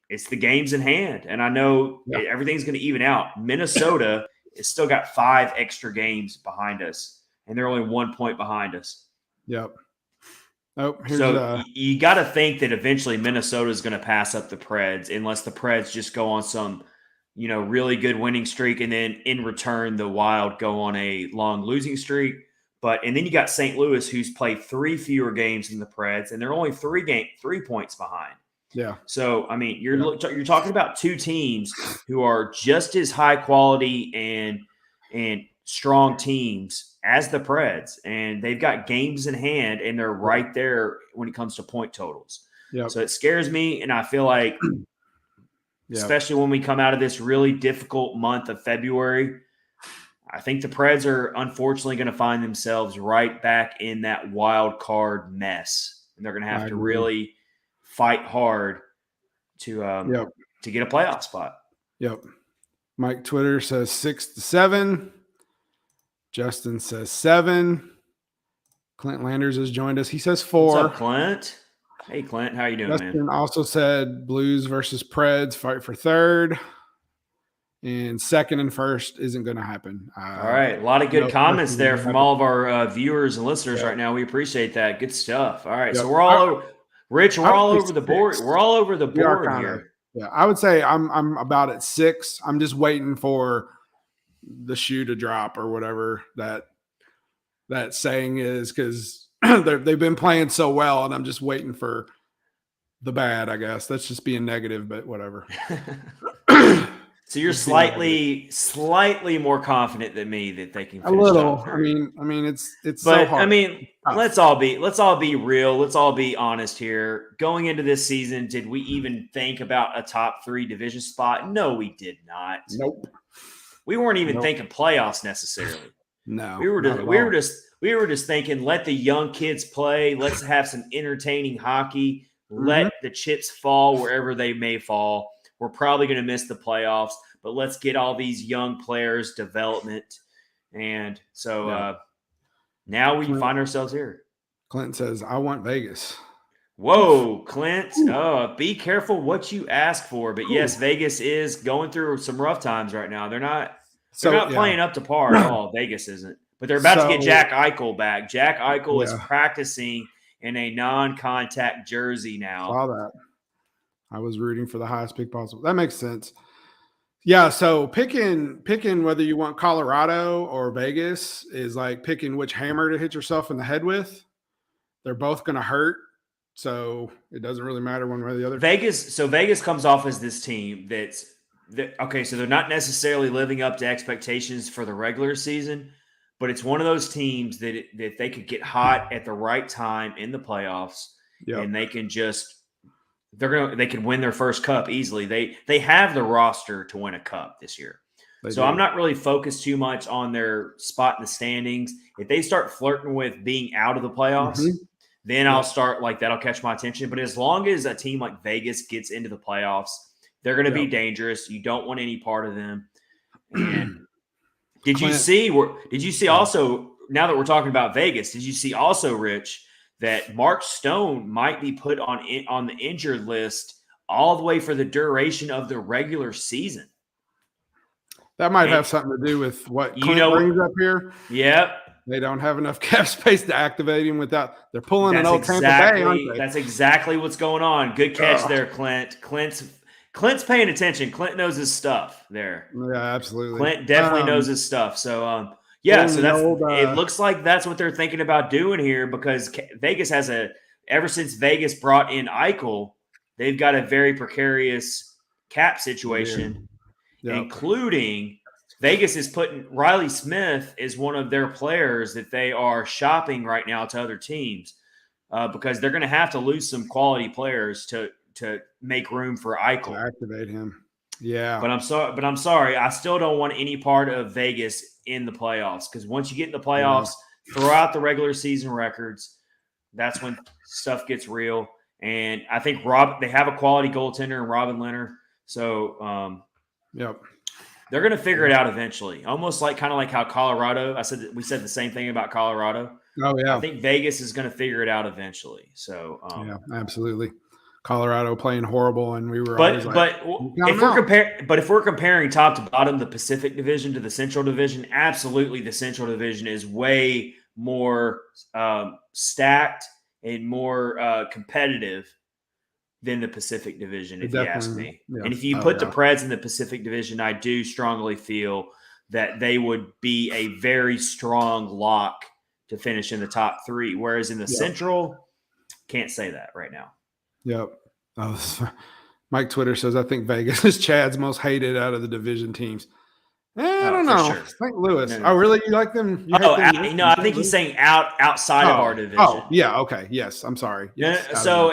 it's the games in hand. And I know everything's going to even out. Minnesota has still got 5 extra games behind us, and they're only 1 point behind us. Yep. So you got to think that eventually Minnesota is going to pass up the Preds unless the Preds just go on some, really good winning streak, and then in return the Wild go on a long losing streak. And then you got St. Louis, who's played 3 fewer games than the Preds, and they're only 3 points behind. Yeah. So, you're talking about 2 teams who are just as high quality and strong teams as the Preds, and they've got games in hand, and they're right there when it comes to point totals. Yep. So it scares me, and I feel like, especially when we come out of this really difficult month of February, I think the Preds are unfortunately going to find themselves right back in that wild card mess, and they're going to have to really fight hard to get a playoff spot. Yep. Mike Twitter says 6 to 7. Justin says 7. Clint Landers has joined us. He says 4. What's up, Clint? Hey, Clint. How you doing, Justin man? also said Blues versus Preds, fight for 3rd. And 2nd and 1st isn't going to happen. All right. A lot of good comments there from all of our viewers and listeners right now. We appreciate that. Good stuff. All right. So we're all over. Rich, we're all over the board. We're all over the board here. Yeah, I would say I'm about at 6. I'm just waiting for the shoe to drop or whatever that saying is, because they've been playing so well, and I'm just waiting for the bad, I guess. That's just being negative, but whatever. So you're slightly more confident than me that they can finish a little. top 3. It's so hard. Let's all be real. Let's all be honest here. Going into this season, did we even think about a top 3 division spot? No, we did not. Nope. We weren't even thinking playoffs necessarily. No. We were just thinking, let the young kids play. Let's have some entertaining hockey. Let the chips fall wherever they may fall. We're probably going to miss the playoffs, but let's get all these young players development. And so now we find ourselves here. Clint says, I want Vegas. Whoa, Clint. Be careful what you ask for. But yes, Vegas is going through some rough times right now. They're not playing up to par at all. Vegas isn't. But they're about to get Jack Eichel back. Jack Eichel is practicing in a non-contact jersey now. Saw that. I was rooting for the highest pick possible. That makes sense. Yeah, so picking whether you want Colorado or Vegas is like picking which hammer to hit yourself in the head with. They're both going to hurt, so it doesn't really matter one way or the other. Vegas comes off as this team okay, so they're not necessarily living up to expectations for the regular season, but it's one of those teams that they could get hot at the right time in the playoffs, and they can just they can win their first cup easily. They have the roster to win a cup this year. I'm not really focused too much on their spot in the standings. If they start flirting with being out of the playoffs, then I'll start like that'll catch my attention. But as long as a team like Vegas gets into the playoffs, they're going to be dangerous. You don't want any part of them. And did you see also, now that we're talking about Vegas, did you see also, Rich, that Mark Stone might be put on the injured list all the way for the duration of the regular season? That might have something to do with what Clint brings up here. Yep. They don't have enough cap space to activate him without – they're pulling an old Tampa Bay, aren't they? That's exactly what's going on. Good catch there, Clint. Clint's paying attention. Clint knows his stuff there. Yeah, absolutely. Clint definitely knows his stuff. So, it looks like that's what they're thinking about doing here, because Vegas has ever since Vegas brought in Eichel, they've got a very precarious cap situation, including Vegas is putting Riley Smith is one of their players that they are shopping right now to other teams because they're going to have to lose some quality players to make room for Eichel. To activate him. Yeah. But I'm sorry. I still don't want any part of Vegas in the playoffs, because once you get in the playoffs, throw out the regular season records. That's when stuff gets real. And I think they have a quality goaltender in Robin Leonard. So, they're going to figure it out eventually. Almost kind of like how Colorado, we said the same thing about Colorado. Oh yeah. I think Vegas is going to figure it out eventually. So, yeah, absolutely. Colorado playing horrible, and we were if we're comparing top to bottom, the Pacific Division to the Central Division, absolutely the Central Division is way more stacked and more competitive than the Pacific Division, if you ask me. Yeah. And if you put the Preds in the Pacific Division, I do strongly feel that they would be a very strong lock to finish in the top three. Whereas in the Central, can't say that right now. Yep. Mike Twitter says, I think Vegas is Chad's most hated out of the division teams. I don't know. Sure. St. Louis. No. Oh, really? You like them? I think he's saying outside of our division. Oh, yeah. Okay. Yes. I'm sorry. Yes, So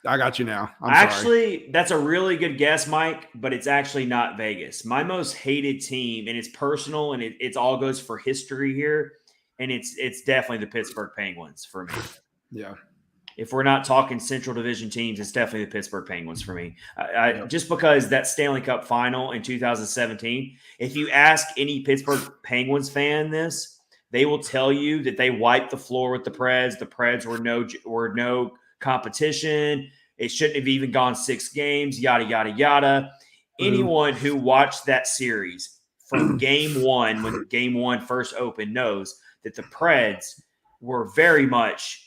I got you now. Sorry. That's a really good guess, Mike, but it's actually not Vegas. My most hated team, and it's personal, and it all goes for history here, and it's definitely the Pittsburgh Penguins for me. Yeah. If we're not talking Central Division teams, it's definitely the Pittsburgh Penguins for me. Just because that Stanley Cup final in 2017, if you ask any Pittsburgh Penguins fan this, they will tell you that they wiped the floor with the Preds. The Preds were no competition. It shouldn't have even gone 6 games, yada, yada, yada. Anyone who watched that series from game one, when game one first opened, knows that the Preds were very much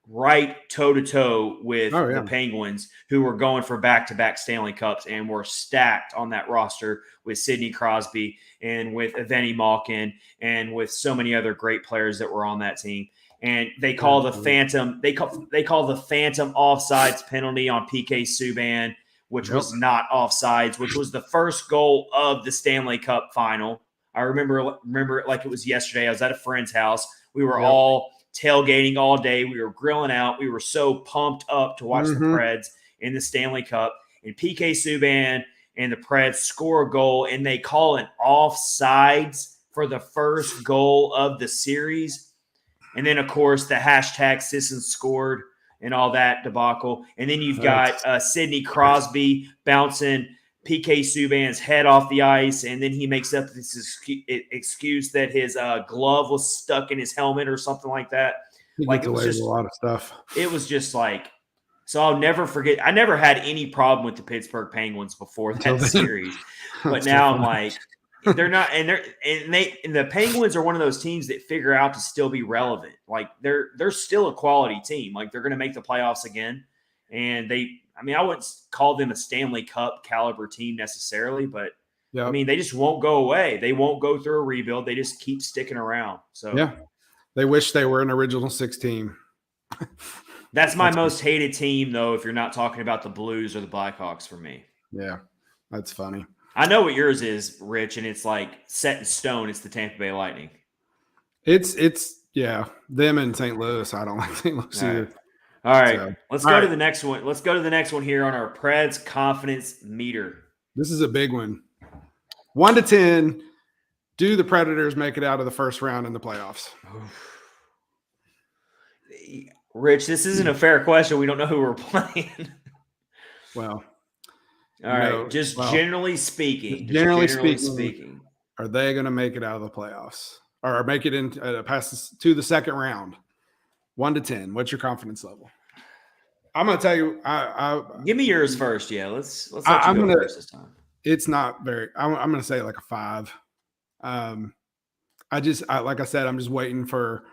right toe-to-toe with the Penguins, who were going for back-to-back Stanley Cups and were stacked on that roster with Sidney Crosby and with Evgeny Malkin and with so many other great players that were on that team. And they call the phantom offsides penalty on PK Subban, which was not offsides, which was the first goal of the Stanley Cup final. I remember it like it was yesterday. I was at a friend's house. We were all tailgating all day. We were grilling out. We were so pumped up to watch the Preds in the Stanley Cup. And PK Subban and the Preds score a goal, and they call an offsides for the first goal of the series. And then, of course, the hashtag Sisson scored and all that debacle. And then you've got Sidney Crosby bouncing PK Subban's head off the ice, and then he makes up this excuse that his glove was stuck in his helmet or something like that. Like, it was just a lot of stuff. It was just like, so I'll never forget. I never had any problem with the Pittsburgh Penguins before that series, but now I'm like, they're not, and the Penguins are one of those teams that figure out to still be relevant. Like they're still a quality team. Like they're going to make the playoffs again. And I wouldn't call them a Stanley Cup caliber team necessarily, but Yep. I mean, they just won't go away. They won't go through a rebuild. They just keep sticking around. So yeah, they wish they were an original 6 team. That's my most hated team, though, if you're not talking about the Blues or the Blackhawks for me. Yeah, that's funny. I know what yours is, Rich, and it's like set in stone. It's the Tampa Bay Lightning. It's them in St. Louis. I don't like St. Louis either. All right, let's go to the next one. Let's go to the next one here on our Preds confidence meter. This is a big one. 1 to 10. Do the Predators make it out of the first round in the playoffs? Rich, this isn't a fair question. We don't know who we're playing. Well, all right. Generally speaking. Generally speaking, are they going to make it out of the playoffs or make it in past to the second round? 1 to 10. What's your confidence level? I'm going to tell you. Give me yours first. Yeah, let's let you go first this time. It's not very. I'm going to say like a 5. Like I said, I'm just waiting for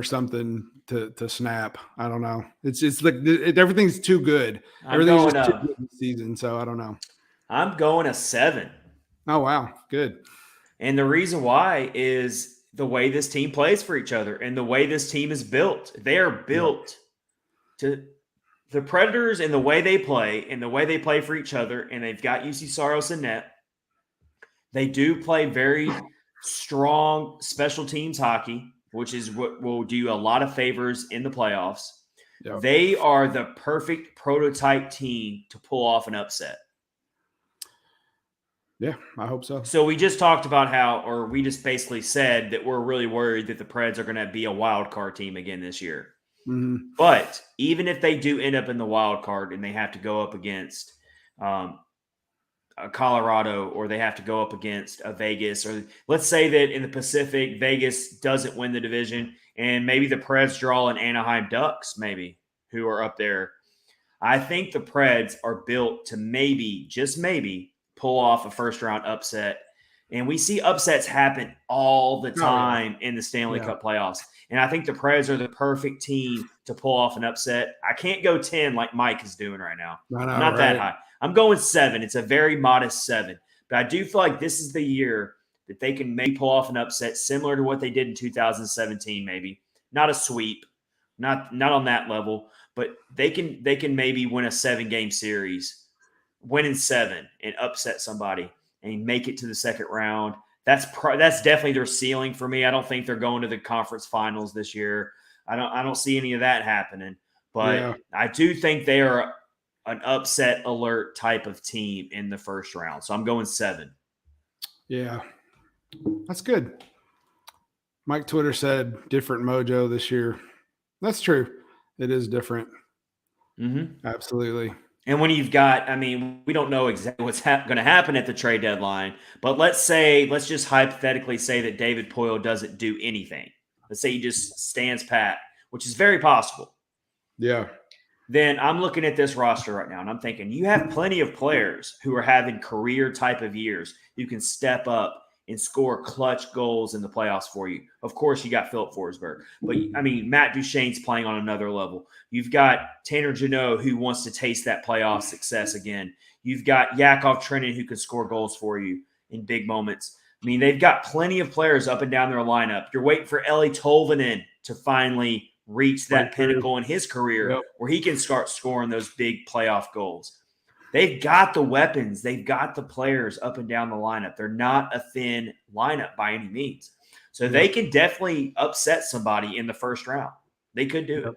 something to snap. I don't know. It's like everything's too good. Everything's just too good this season. So I don't know. I'm going a 7. Oh wow, good. And the reason why is the way this team plays for each other and the way this team is built. They are built to the Predators and the way they play and the way they play for each other. And they've got UC Saros in net. They do play very strong special teams hockey, which is what will do a lot of favors in the playoffs. Yep. They are the perfect prototype team to pull off an upset. Yeah, I hope so. So we just talked about we just basically said that we're really worried that the Preds are going to be a wild card team again this year. Mm-hmm. But even if they do end up in the wild card and they have to go up against Colorado, or they have to go up against a Vegas, or let's say that in the Pacific, Vegas doesn't win the division, and maybe the Preds draw an Anaheim Ducks, maybe, who are up there. I think the Preds are built to maybe, just maybe, pull off a first-round upset. And we see upsets happen all the time in the Stanley Cup playoffs. And I think the Preds are the perfect team to pull off an upset. I can't go 10 like Mike is doing right now. Not that high. I'm going 7. It's a very modest 7. But I do feel like this is the year that they can maybe pull off an upset similar to what they did in 2017, maybe. Not a sweep, not on that level, but they can maybe win a 7-game series, win in 7 and upset somebody and make it to the second round. That's definitely their ceiling for me. I don't think they're going to the conference finals this year. I don't see any of that happening. But I do think they are an upset alert type of team in the first round. So I'm going 7. Yeah, that's good. Mike Twitter said different mojo this year. That's true. It is different. Mm-hmm. Absolutely. And when you've got, we don't know exactly what's going to happen at the trade deadline, but let's just hypothetically say that David Poile doesn't do anything. Let's say he just stands pat, which is very possible. Yeah. Then I'm looking at this roster right now, and I'm thinking you have plenty of players who are having career type of years who can step up and score clutch goals in the playoffs for you. Of course, you got Philip Forsberg. But, Matt Duchene's playing on another level. You've got Tanner Jeannot, who wants to taste that playoff success again. You've got Yakov Trenin, who can score goals for you in big moments. They've got plenty of players up and down their lineup. You're waiting for Eli Tolvanen to finally reach that pinnacle in his career where he can start scoring those big playoff goals. They've got the weapons. They've got the players up and down the lineup. They're not a thin lineup by any means. So they can definitely upset somebody in the first round. They could do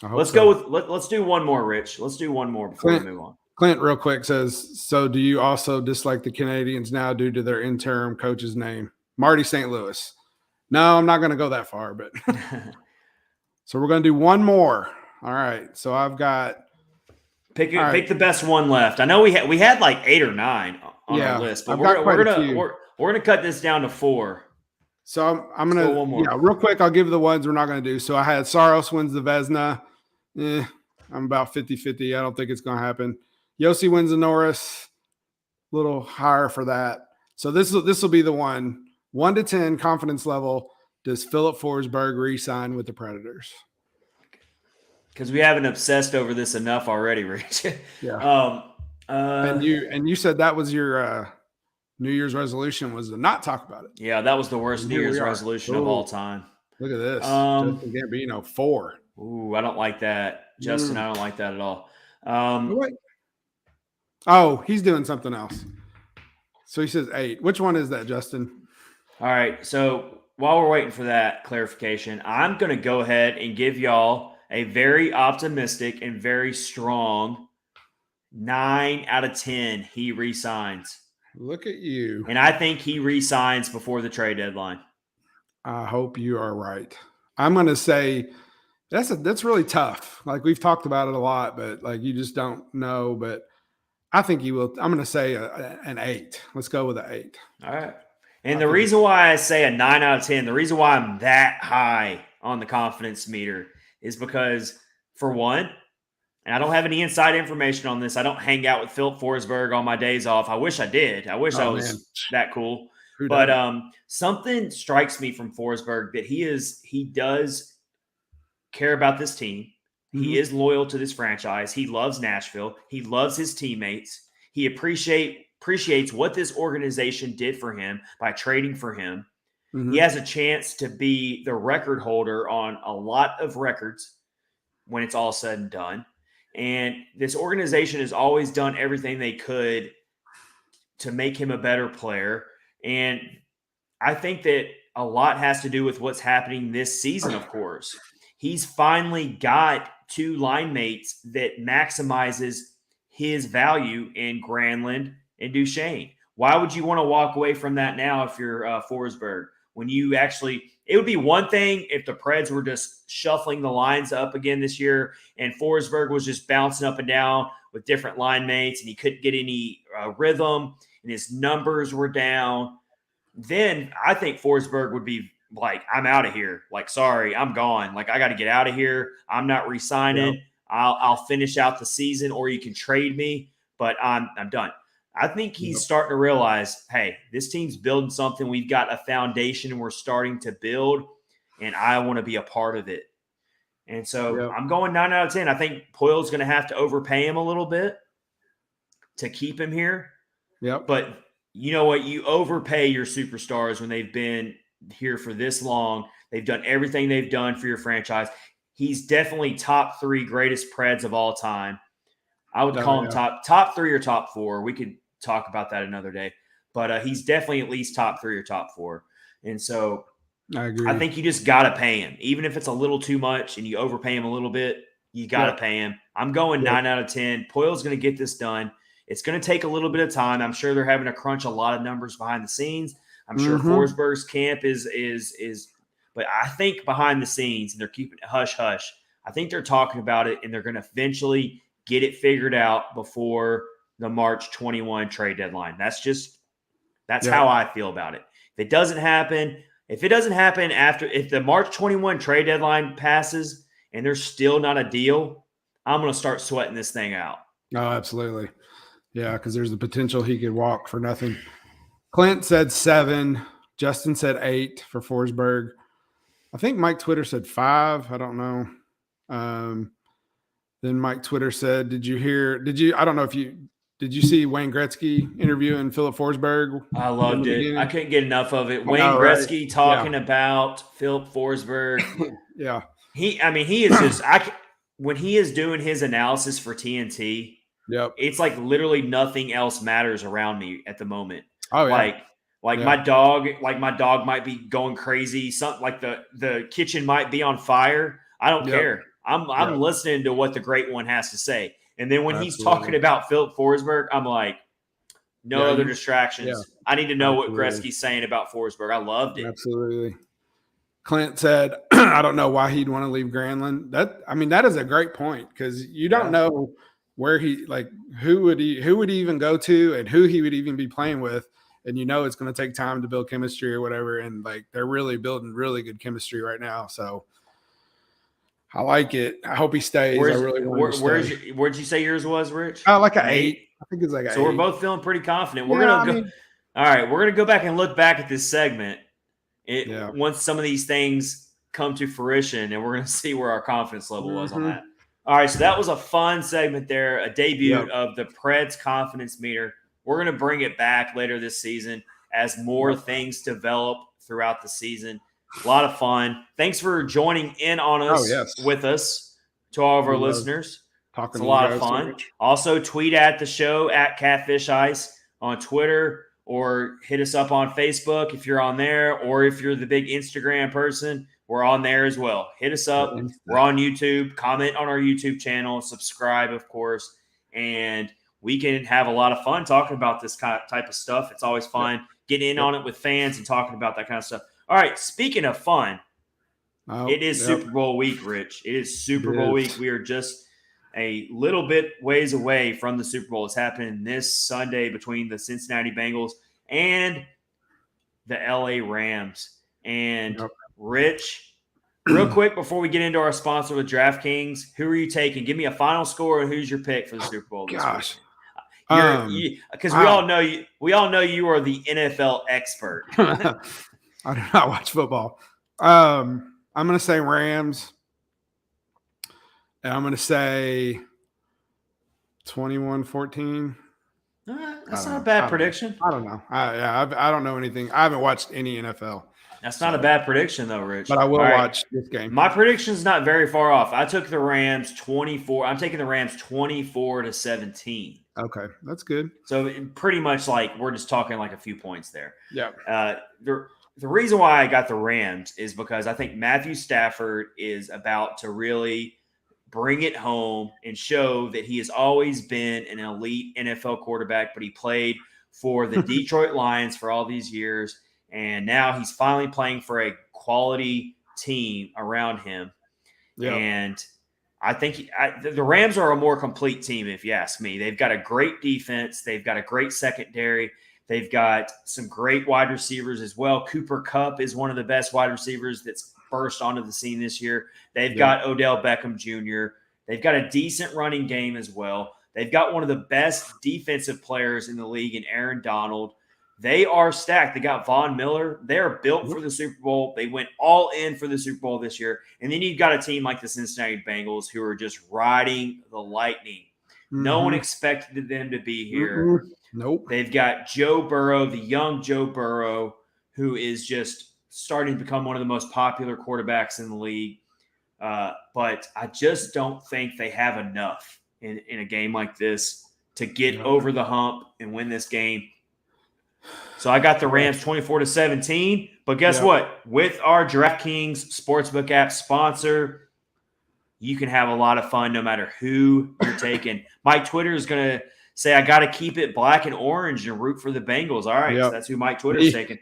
it. Let's do one more, Rich. Let's do one more before we move on. Clint, real quick, says, so do you also dislike the Canadians now due to their interim coach's name? Marty St. Louis. No, I'm not going to go that far, but so we're going to do one more. All right. So I've got pick the best one left. I know we had like 8 or 9 on our list, but we're gonna cut this down to 4. So I'm gonna real quick. I'll give the ones we're not gonna do. So I had Saros wins the Vezina. I'm about 50-50. I don't think it's gonna happen. Yossi wins the Norris. A little higher for that. So this will be the one. 1 to 10 confidence level. Does Philip Forsberg re-sign with the Predators? because we haven't obsessed over this enough already, Rich. Yeah. And you said that was your New Year's resolution was to not talk about it. Yeah, that was the worst And New here we Year's are. resolution of all time. Look at this. Justin Gambino, 4. Ooh, I don't like that. Justin, I don't like that at all. Wait. Oh, he's doing something else. So he says 8. Which one is that, Justin? All right. So while we're waiting for that clarification, I'm going to go ahead and give y'all a very optimistic and very strong 9 out of 10. He resigns. Look at you. And I think he resigns before the trade deadline. I hope you are right. I'm going to say that's really tough. Like we've talked about it a lot, but like you just don't know. But I think he will. I'm going to say an 8. Let's go with an 8. All right. And the reason why I say a 9 out of 10, the reason why I'm that high on the confidence meter is because, for one, and I don't have any inside information on this. I don't hang out with Philip Forsberg on my days off. I wish I did. I wish I was that cool. But something strikes me from Forsberg that he does care about this team. Mm-hmm. He is loyal to this franchise. He loves Nashville. He loves his teammates. He appreciates what this organization did for him by trading for him. Mm-hmm. He has a chance to be the record holder on a lot of records when it's all said and done. And this organization has always done everything they could to make him a better player. And I think that a lot has to do with what's happening this season, of course. He's finally got 2 line mates that maximizes his value in Granlund and Duchesne. Why would you want to walk away from that now if you're Forsberg? When you actually – it would be one thing if the Preds were just shuffling the lines up again this year and Forsberg was just bouncing up and down with different line mates and he couldn't get any rhythm and his numbers were down. Then I think Forsberg would be like, I'm out of here. Like, sorry, I'm gone. Like, I got to get out of here. I'm not re-signing. Yep. I'll finish out the season or you can trade me, but I'm done. I think he's starting to realize, hey, this team's building something. We've got a foundation we're starting to build, and I want to be a part of it. And so I'm going 9 out of 10. I think Poyle's going to have to overpay him a little bit to keep him here. Yep. But you know what? You overpay your superstars when they've been here for this long. They've done everything they've done for your franchise. He's definitely top 3 greatest Preds of all time. I would call him top 3 or top 4. We could talk about that another day. But he's definitely at least top 3 or top 4. And so I agree. I think you just got to pay him. Even if it's a little too much and you overpay him a little bit, you got to pay him. I'm going 9 out of 10. Poyle's going to get this done. It's going to take a little bit of time. I'm sure they're having to crunch a lot of numbers behind the scenes. I'm sure Forsberg's camp is but I think behind the scenes, and they're keeping it hush-hush, I think they're talking about it, and they're going to eventually get it figured out before the March 21 trade deadline. That's how I feel about it. If it doesn't happen if the March 21 trade deadline passes and there's still not a deal, I'm going to start sweating this thing out. Oh, absolutely. Yeah, because there's the potential he could walk for nothing. Clint said 7. Justin said 8 for Forsberg. I think Mike Twitter said 5. I don't know. Then Mike Twitter said, did you see Wayne Gretzky interviewing Philip Forsberg? I loved it. I couldn't get enough of it. Wayne Gretzky talking about Philip Forsberg. Yeah. He is just when he is doing his analysis for TNT, it's like literally nothing else matters around me at the moment. Oh yeah. My dog might be going crazy. Something like the kitchen might be on fire. I don't care. I'm listening to what the great one has to say. And then when he's talking about Philip Forsberg, I'm like, no other distractions. Yeah. I need to know what Gretzky's saying about Forsberg. I loved it. Absolutely. Clint said, I don't know why he'd want to leave Granlund. That is a great point because you don't know where who would he even go to and who he would even be playing with. And it's going to take time to build chemistry or whatever. And they're really building really good chemistry right now. So I like it. I hope he stays. Where'd you say yours was, Rich? Like an 8. I think it's like an 8. So we're both feeling pretty confident. We're gonna go back and look back at this segment. Once some of these things come to fruition, and we're gonna see where our confidence level was on that. All right, so that was a fun segment there, a debut Yep. of the Preds Confidence Meter. We're going to bring it back later this season as more things develop throughout the season. A lot of fun. Thanks for joining in on us with us to all of our listeners. It's a lot of fun. Also, tweet at the show at Catfish Ice on Twitter, or hit us up on Facebook if you're on there, or if you're the big Instagram person, we're on there as well. Hit us up. We're on YouTube. Comment on our YouTube channel. Subscribe, of course. And we can have a lot of fun talking about this type of stuff. It's always fun getting in on it with fans and talking about that kind of stuff. All right, speaking of fun, it is Super Bowl week, Rich. It is Super Bowl week. We are just a little bit ways away from the Super Bowl. It's happening this Sunday between the Cincinnati Bengals and the LA Rams. And Rich, real quick before we get into our sponsor with DraftKings, who are you taking? Give me a final score and who's your pick for the Super Bowl this week? Because we all know you. We all know you are the NFL expert. I do not watch football. I'm going to say Rams. And I'm going to say 21-14. That's not a bad prediction. I don't know. I don't know anything. I haven't watched any NFL. That's not a bad prediction, though, Rich. But I will watch this game. My prediction is not very far off. I took the Rams 24. I'm taking the Rams 24-17. Okay, that's good. So pretty much like we're just talking like a few points there. Yeah. The reason why I got the Rams is because I think Matthew Stafford is about to really bring it home and show that he has always been an elite NFL quarterback, but he played for the Detroit Lions for all these years, and now he's finally playing for a quality team around him. Yep. And I think the Rams are a more complete team, if you ask me. They've got a great defense. They've got a great secondary. They've got some great wide receivers as well. Cooper Kupp is one of the best wide receivers that's burst onto the scene this year. They've got Odell Beckham Jr. They've got a decent running game as well. They've got one of the best defensive players in the league in Aaron Donald. They are stacked. They got Von Miller. They're built for the Super Bowl. They went all in for the Super Bowl this year. And then you've got a team like the Cincinnati Bengals who are just riding the lightning. No one expected them to be here. Nope. They've got Joe Burrow, the young Joe Burrow, who is just starting to become one of the most popular quarterbacks in the league. But I just don't think they have enough in a game like this to get over the hump and win this game. So I got the Rams 24-17. But guess what? With our DraftKings Sportsbook app sponsor, you can have a lot of fun no matter who you're taking. Mike Twitter is going to say, I got to keep it black and orange and root for the Bengals. All right, so that's who Mike Twitter is taking.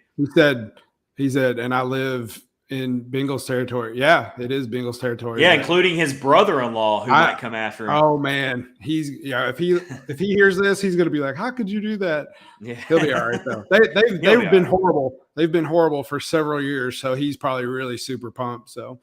He said, and I live in Bengals territory. Yeah, it is Bengals territory. Yeah, including his brother-in-law who might come after him. Oh man, if he hears this, he's going to be like, "How could you do that?" Yeah. He'll be all right though. They've been horrible. They've been horrible for several years, so he's probably really super pumped. So,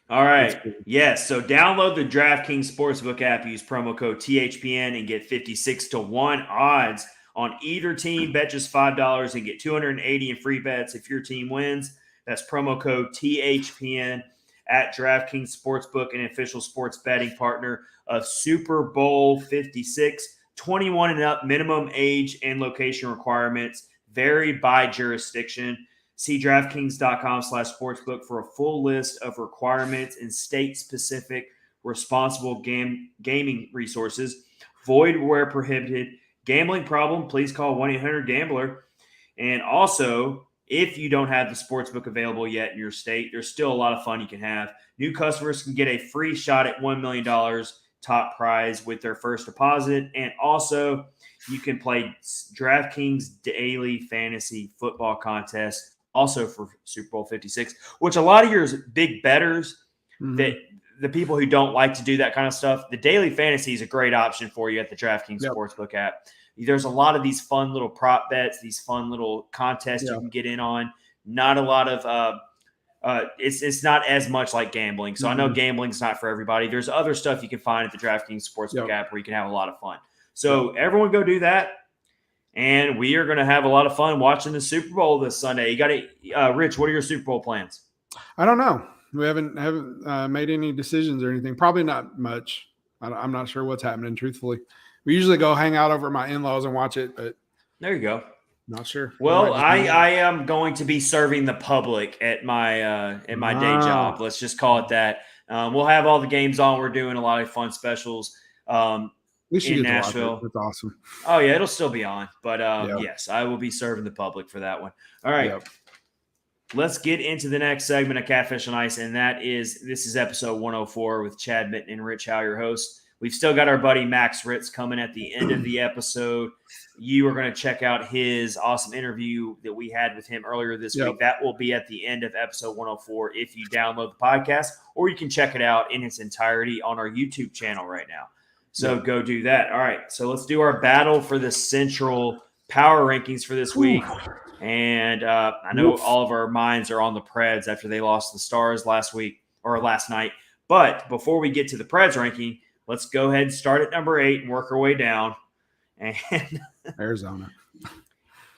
all right, yes. So download the DraftKings Sportsbook app, use promo code THPN, and get 56-1 odds on either team. Bet just $5 and get $280 in free bets if your team wins. That's promo code THPN at DraftKings Sportsbook, an official sports betting partner of Super Bowl 56. 21 and up, minimum age and location requirements vary by jurisdiction. See DraftKings.com/sportsbook for a full list of requirements and state-specific responsible gaming resources. Void where prohibited. Gambling problem, please call 1-800-GAMBLER. And also, if you don't have the sportsbook available yet in your state, there's still a lot of fun you can have. New customers can get a free shot at $1 million top prize with their first deposit. And also, you can play DraftKings Daily Fantasy Football Contest, also for Super Bowl 56, which a lot of your big bettors, that the people who don't like to do that kind of stuff, the Daily Fantasy is a great option for you at the DraftKings Sportsbook app. There's a lot of these fun little prop bets, these fun little contests you can get in on. Not a lot of it's not as much like gambling. So I know gambling's not for everybody. There's other stuff you can find at the DraftKings Sportsbook app where you can have a lot of fun. So everyone go do that. And we are going to have a lot of fun watching the Super Bowl this Sunday. You got to, Rich, what are your Super Bowl plans? I don't know. We haven't made any decisions or anything. Probably not much. I'm not sure what's happening, truthfully. We usually go hang out over at my in-laws and watch it, but there you go. Not sure. Well, I am going to be serving the public at my day job. Let's just call it that. We'll have all the games on. We're doing a lot of fun specials we should in get Nashville. To watch it. That's awesome. Oh, yeah, it'll still be on. But yes, I will be serving the public for that one. All right. Yep. Let's get into the next segment of Catfish on Ice, and this is episode 104 with Chad Mitten and Rich Howe, your host. We've still got our buddy Max Ritz coming at the end of the episode. You are going to check out his awesome interview that we had with him earlier this week. That will be at the end of episode 104 if you download the podcast, or you can check it out in its entirety on our YouTube channel right now. So go do that. All right, so let's do our battle for the Central Power Rankings for this week. And I know all of our minds are on the Preds after they lost the Stars last night. But before we get to the Preds ranking, let's go ahead and start at number 8 and work our way down. And Arizona.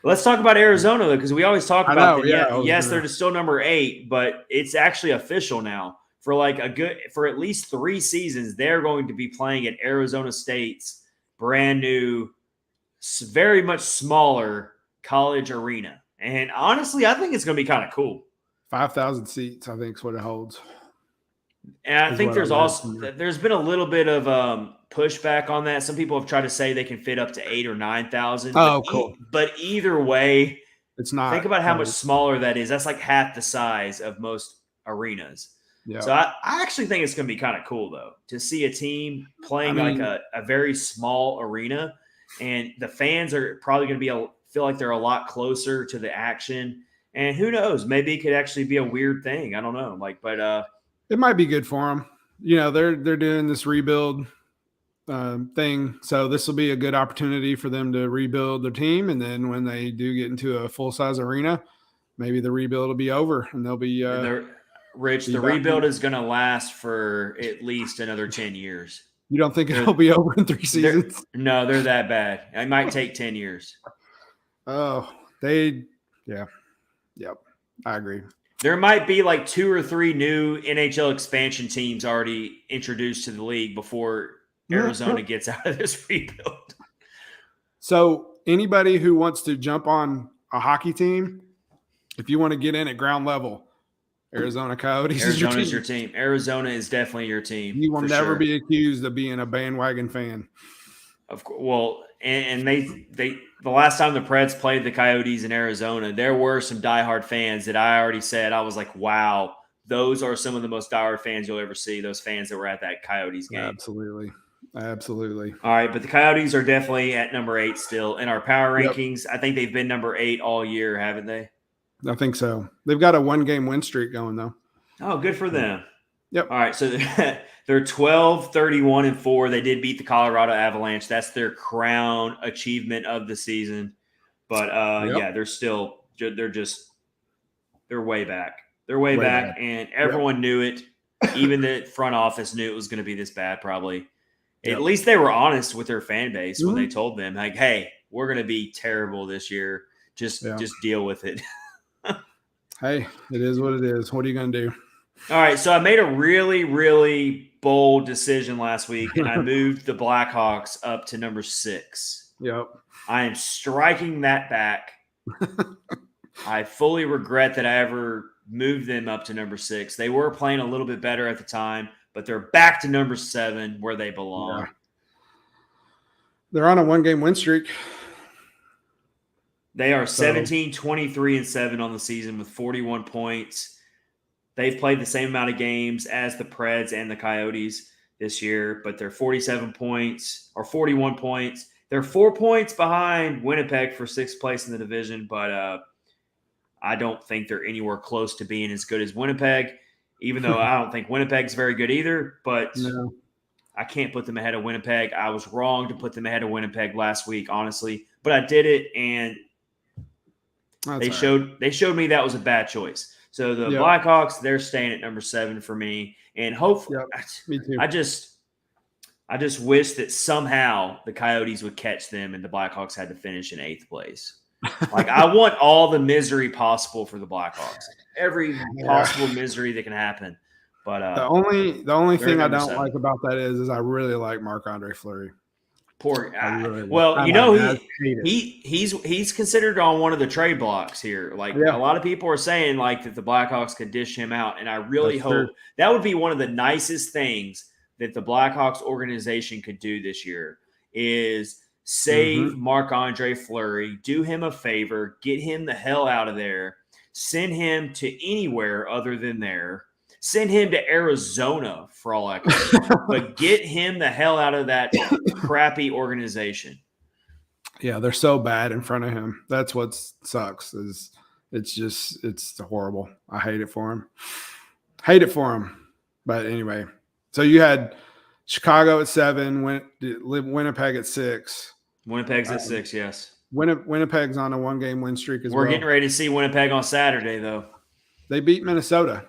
Let's talk about Arizona, though, because we always talk about yes, they're still number 8, but it's actually official now. For at least 3 seasons, they're going to be playing at Arizona State's brand new, very much smaller college arena. And honestly, I think it's going to be kind of cool. 5,000 seats, I think, is what it holds. And I think there's been a little bit of pushback on that. Some people have tried to say they can fit up to 8,000 or 9,000. Oh, cool. But either way, it's not. Think about how much smaller that is. That's like half the size of most arenas. Yeah. So I actually think it's going to be kind of cool, though, to see a team playing a very small arena. And the fans are probably going to feel like they're a lot closer to the action. And who knows? Maybe it could actually be a weird thing. I don't know. But it might be good for them. They're doing this rebuild thing, so this will be a good opportunity for them to rebuild their team. And then when they do get into a full size arena, maybe the rebuild will be over and they'll be. Rich, the rebuild is going to last for at least another 10 years. You don't think it'll be over in 3 seasons? No, they're that bad. It might take 10 years. Oh, yep. I agree. There might be like 2 or 3 new NHL expansion teams already introduced to the league before Arizona gets out of this rebuild. So anybody who wants to jump on a hockey team, if you want to get in at ground level, Arizona Coyotes is your team. Arizona is definitely your team. You will never be accused of being a bandwagon fan. Of course. Well, and they the last time the Preds played the Coyotes in Arizona, there were some diehard fans that I already said, I was like, wow, those are some of the most diehard fans you'll ever see, those fans that were at that Coyotes game. Absolutely. All right, but the Coyotes are definitely at number 8 still. In our power rankings, I think they've been number 8 all year, haven't they? I think so. They've got a 1-game win streak going, though. Oh, good for them. Yep. All right, so they're 12-31-4. They did beat the Colorado Avalanche. That's their crown achievement of the season. But they're way back. They're way back, and everyone knew it. Even the front office knew it was going to be this bad. Probably. At least they were honest with their fan base when they told them, like, "Hey, we're going to be terrible this year. Just deal with it." Hey, it is what it is. What are you going to do? All right, so I made a really, really bold decision last week, and I moved the Blackhawks up to number 6. Yep. I am striking that back. I fully regret that I ever moved them up to number 6. They were playing a little bit better at the time, but they're back to number 7 where they belong. Yeah. They're on a 1-game win streak. They are 17-23-7 on the season with 41 points. They've played the same amount of games as the Preds and the Coyotes this year, but they're 47 points or 41 points. They're 4 points behind Winnipeg for 6th place in the division, but I don't think they're anywhere close to being as good as Winnipeg, even though I don't think Winnipeg's very good either, but I can't put them ahead of Winnipeg. I was wrong to put them ahead of Winnipeg last week, honestly, but I did it, and they showed me that was a bad choice. So the Blackhawks, they're staying at number 7 for me, and hopefully, me too. I just wish that somehow the Coyotes would catch them, and the Blackhawks had to finish in 8th place. Like, I want all the misery possible for the Blackhawks, every possible misery that can happen. But the only they're thing I number don't 7. like about that is I really like Marc-Andre Fleury. Poor I really well, I you like know I hate it. he's considered on one of the trade blocks here. Like a Yeah, lot of people are saying, like that the Blackhawks could dish him out, and I really that's true. hope that would be one of the nicest things that the Blackhawks organization could do this year is save Marc-Andre Fleury, do him a favor, get him the hell out of there, send him to anywhere other than there. Send him to Arizona for all I care, but get him the hell out of that crappy organization. Yeah, they're so bad in front of him. That's what sucks. Is it's horrible. I hate it for him. Hate it for him. But anyway, so you had Chicago at 7, Winnipeg at 6. Winnipeg's at 6, yes. Winnipeg's on a 1-game win streak as well. We're getting ready to see Winnipeg on Saturday, though. They beat Minnesota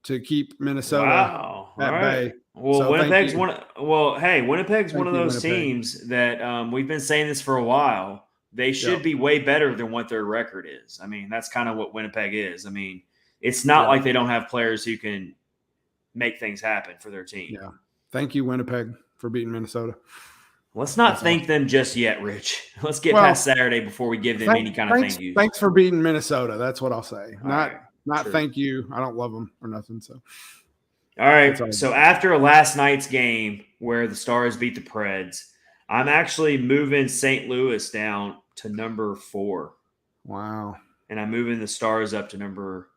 to keep Minnesota at bay. Well, So Winnipeg's one. Well, hey, Winnipeg's one of those Winnipeg. teams that we've been saying this for a while. They should be way better than what their record is. I mean, that's kind of what Winnipeg is. I mean, it's not like they don't have players who can make things happen for their team. Yeah. Thank you, Winnipeg, for beating Minnesota. Let's not thank them just yet, Rich. Let's get past Saturday before we give them any kind of thank you. Thanks for beating Minnesota. That's what I'll say. Not true. Thank you. I don't love them or nothing. So, all right. So after last night's game where the Stars beat the Preds, I'm actually moving St. Louis down to number 4. Wow. And I'm moving the Stars up to number,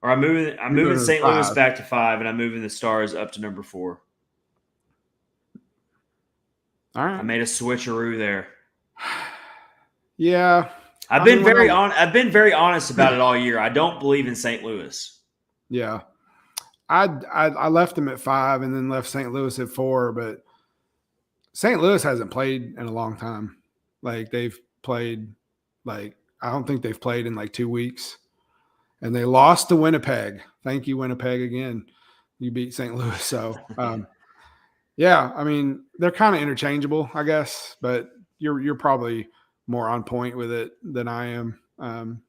or I'm moving St. Louis back to 5, and I'm moving the Stars up to number 4. All right. I made a switcheroo there. Yeah. I've been very honest about it all year. I don't believe in St. Louis. Yeah. I left them at 5 and then left St. Louis at 4, but St. Louis hasn't played in a long time. Like they've played I don't think they've played in 2 weeks. And they lost to Winnipeg. Thank you, Winnipeg, again. You beat St. Louis. So yeah, I mean, they're kind of interchangeable, I guess, but you're probably more on point with it than I am,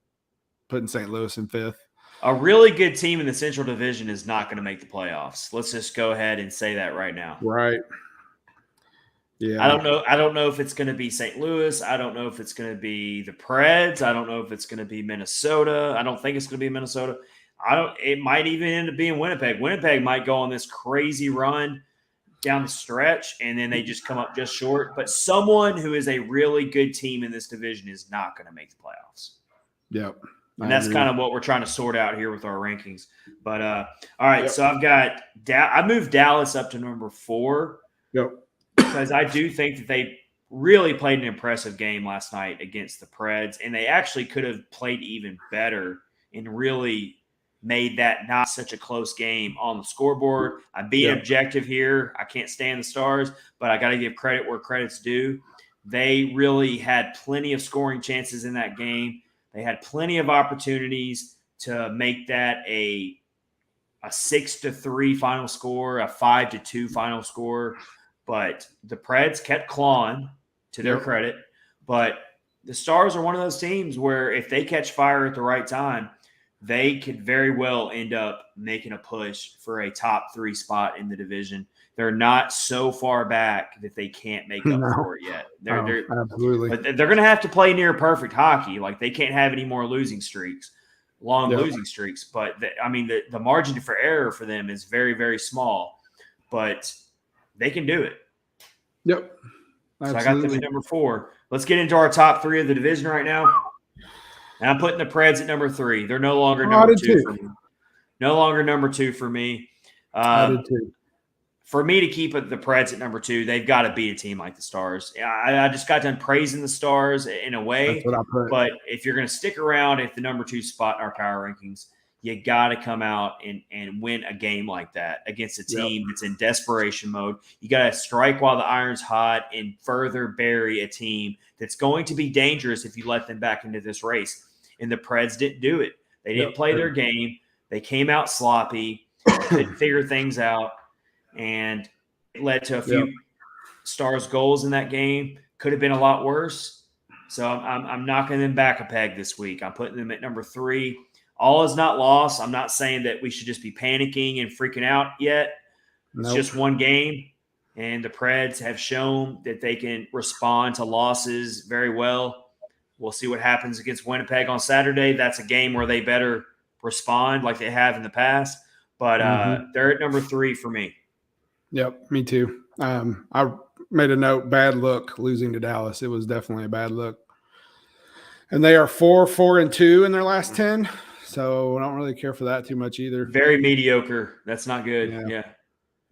putting St. Louis in 5th. A really good team in the Central Division is not going to make the playoffs. Let's just go ahead and say that right now. Right. Yeah. I don't know if it's going to be St. Louis. I don't know if it's going to be the Preds. I don't know if it's going to be Minnesota. I don't think it's going to be Minnesota. It might even end up being Winnipeg. Winnipeg might go on this crazy run down the stretch, and then they just come up just short. But someone who is a really good team in this division is not going to make the playoffs. Yep. And that's kind of what we're trying to sort out here with our rankings. But all right, so I've got I moved Dallas up to number 4. Yep. Because I do think that they really played an impressive game last night against the Preds, and they actually could have played even better and really made that not such a close game on the scoreboard. I'm being objective here. I can't stand the Stars, but I got to give credit where credit's due. They really had plenty of scoring chances in that game. They had plenty of opportunities to make that a 6-3 final score, a 5-2 final score. But the Preds kept clawing, to their credit. But the Stars are one of those teams where if they catch fire at the right time, they could very well end up making a push for a top 3 spot in the division. They're not so far back that they can't make up for it yet. Absolutely. But they're going to have to play near perfect hockey. Like they can't have any more losing streaks, losing streaks. But the margin for error for them is very, very small. But they can do it. Yep. Absolutely. So I got them at number 4. Let's get into our top 3 of the division right now. And I'm putting the Preds at number 3. They're no longer number 2 for me. No longer number 2 for me. I did too. For me to keep the Preds at number 2, they've got to beat a team like the Stars. I just got done praising the Stars in a way. That's what I put. But if you're going to stick around at the number 2 spot in our power rankings, you got to come out and win a game like that against a team that's in desperation mode. You got to strike while the iron's hot and further bury a team that's going to be dangerous if you let them back into this race. And the Preds didn't do it. They didn't play their game. They came out sloppy, couldn't figure things out, and it led to a few Stars goals in that game. Could have been a lot worse. So I'm knocking them back a peg this week. I'm putting them at number 3. all is not lost. I'm not saying that we should just be panicking and freaking out yet. It's just one game, and the Preds have shown that they can respond to losses very well. We'll see what happens against Winnipeg on Saturday. That's a game where they better respond like they have in the past. But they're at number 3 for me. Yep, me too. I made a note, bad look losing to Dallas. It was definitely a bad look. And they are 4-4-2 in their last 10. So I don't really care for that too much either. Very mediocre. That's not good. Yeah.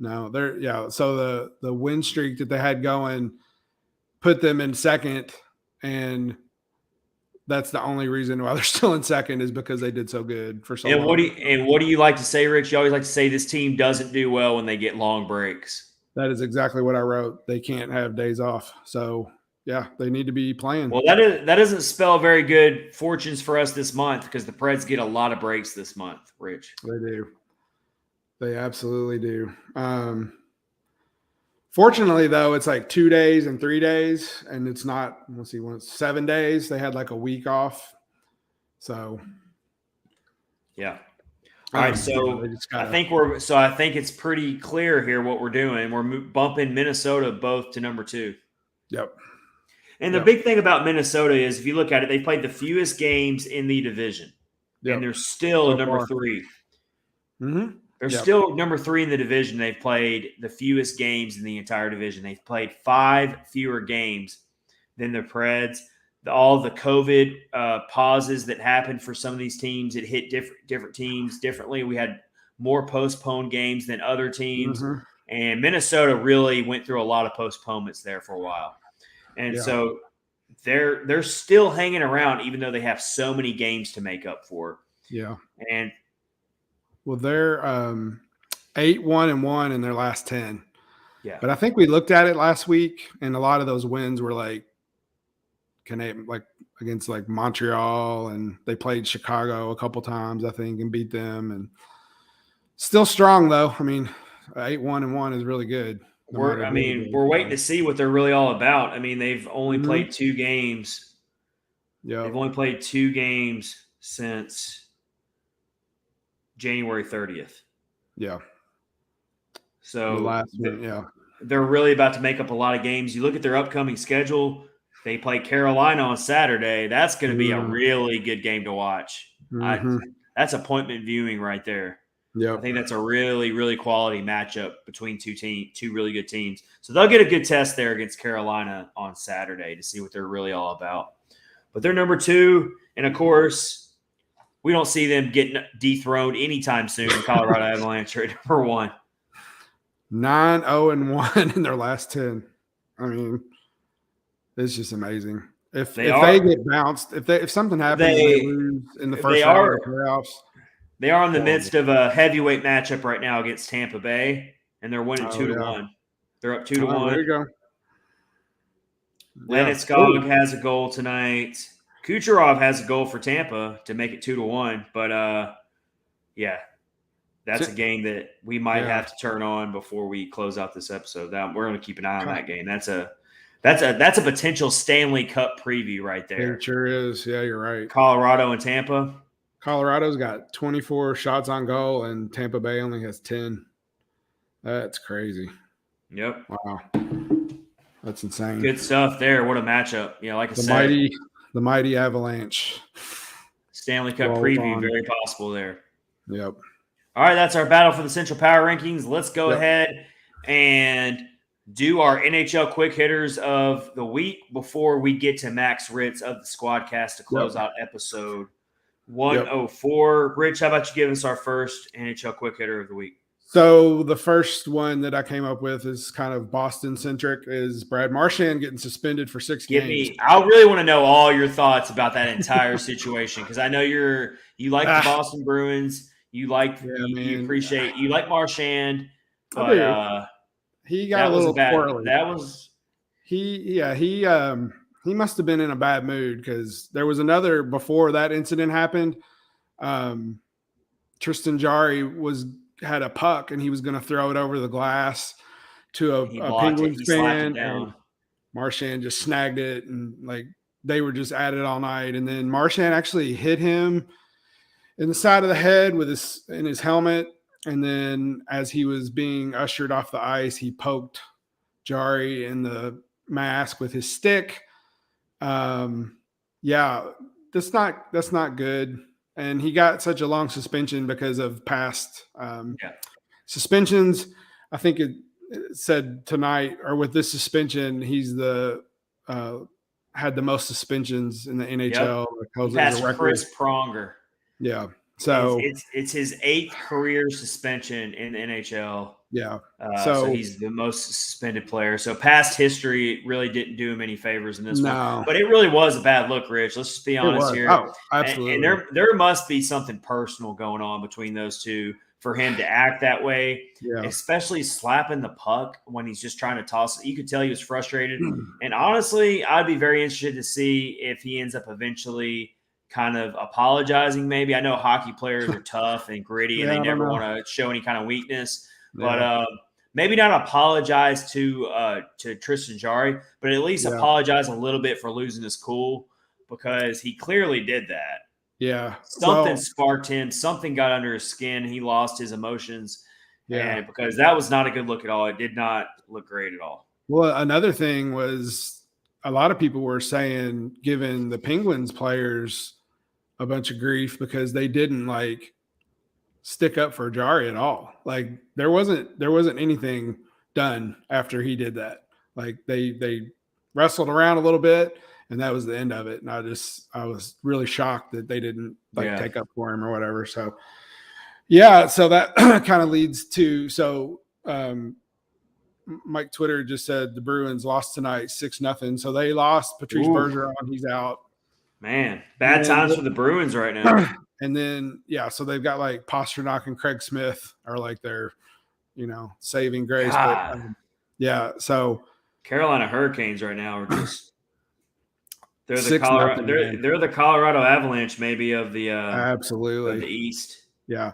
No, so the win streak that they had going put them in second, and that's the only reason why they're still in second is because they did so good for so long. What do you like to say, Rich? You always like to say this team doesn't do well when they get long breaks. That is exactly what I wrote. They can't have days off. So yeah, they need to be playing. Well, that doesn't spell very good fortunes for us this month because the Preds get a lot of breaks this month, Rich. They do. They absolutely do. Fortunately, though, it's like 2 days and 3 days, and it's not, 7 days. They had like a week off. So, yeah. All right, so I think it's pretty clear here what we're doing. We're bumping Minnesota both to number 2. Yep. And the big thing about Minnesota is, if you look at it, they played the fewest games in the division, and they're still number 3. Mm-hmm. They're still number 3 in the division. They've played the fewest games in the entire division. They've played 5 fewer games than the Preds. All the COVID pauses that happened for some of these teams, it hit different teams differently. We had more postponed games than other teams. Mm-hmm. And Minnesota really went through a lot of postponements there for a while. And so they're still hanging around, even though they have so many games to make up for. Yeah. And well, they're 8-1-1 in their last 10. Yeah. But I think we looked at it last week, and a lot of those wins were like against like Montreal, and they played Chicago a couple times, I think, and beat them. And still strong though. I mean, 8-1-1 is really good. We're waiting to see what they're really all about. I mean, they've only played 2 games. Yeah. They've only played 2 games since January 30th. Yeah. So they're really about to make up a lot of games. You look at their upcoming schedule. They play Carolina on Saturday. That's going to be a really good game to watch. Mm-hmm. That's appointment viewing right there. Yeah, I think that's a really, really quality matchup between two really good teams. So they'll get a good test there against Carolina on Saturday to see what they're really all about. But they're number 2, and of course, we don't see them getting dethroned anytime soon. Colorado Avalanche are at number 1. 9-0-1 in their last 10. I mean, it's just amazing. If they get bounced, if something happens, they lose in the first round of the playoffs. They are in the midst of a heavyweight matchup right now against Tampa Bay, and they're winning 2-1. They're up 2-1. There you go. Landeskog has a goal tonight. Kucherov has a goal for Tampa to make it 2-1. But that's a game that we might have to turn on before we close out this episode. We're going to keep an eye on that game. That's a potential Stanley Cup preview right there. It sure is. Yeah, you're right. Colorado and Tampa. Colorado's got 24 shots on goal, and Tampa Bay only has 10. That's crazy. Yep. Wow. That's insane. Good stuff there. What a matchup. Yeah, like I said. The mighty Avalanche. Stanley Cup preview, very possible there. Yep. All right, that's our battle for the Central Power Rankings. Let's go ahead and do our NHL Quick Hitters of the week before we get to Max Ritz of the Squadcast to close out episode 104. Rich, how about you give us our first NHL Quick Hitter of the week? So the first one that I came up with is kind of Boston-centric, is Brad Marchand getting suspended for 6 games. I really want to know all your thoughts about that entire situation, because I know you like the Boston Bruins. You like you like Marchand, but he got a little poorly. That was he must have been in a bad mood, because there was another before that incident happened. Tristan Jarry had a puck, and he was going to throw it over the glass to a Penguins fan, and Marchand just snagged it, and like they were just at it all night. And then Marchand actually hit him in the side of the head in his helmet. And then as he was being ushered off the ice, he poked Jari in the mask with his stick. Yeah, that's not good. And he got such a long suspension because of past suspensions. I think it said tonight, or with this suspension, he's had the most suspensions in the NHL. Yep. He passed Chris Pronger. Yeah. So it's his 8th career suspension in the NHL. Yeah. So he's the most suspended player. So past history really didn't do him any favors in this one. But it really was a bad look, Rich. Let's just be honest here. Oh, absolutely. And there must be something personal going on between those two for him to act that way, especially slapping the puck when he's just trying to toss it. You could tell he was frustrated. And honestly, I'd be very interested to see if he ends up eventually kind of apologizing maybe. I know hockey players are tough and gritty and they never want to show any kind of weakness. But maybe not apologize to Tristan Jarry, but at least apologize a little bit for losing his cool, because he clearly did that. Yeah. Something sparked him. Something got under his skin. He lost his emotions. Yeah. And because that was not a good look at all. It did not look great at all. Well, another thing was a lot of people were saying, giving the Penguins players a bunch of grief because they didn't stick up for Jari at all. Like there wasn't anything done after he did that. Like they wrestled around a little bit and that was the end of it. And I was really shocked that they didn't take up for him or whatever. So so that kind of leads to, Mike Twitter just said the Bruins lost tonight 6-0. So they lost Patrice Bergeron. He's out. Man, bad times for the Bruins right now. And then, so they've got Pasternak and Craig Smith are their, saving grace. But, so Carolina Hurricanes right now are just they're the Colorado Avalanche maybe of the absolutely of the East. Yeah.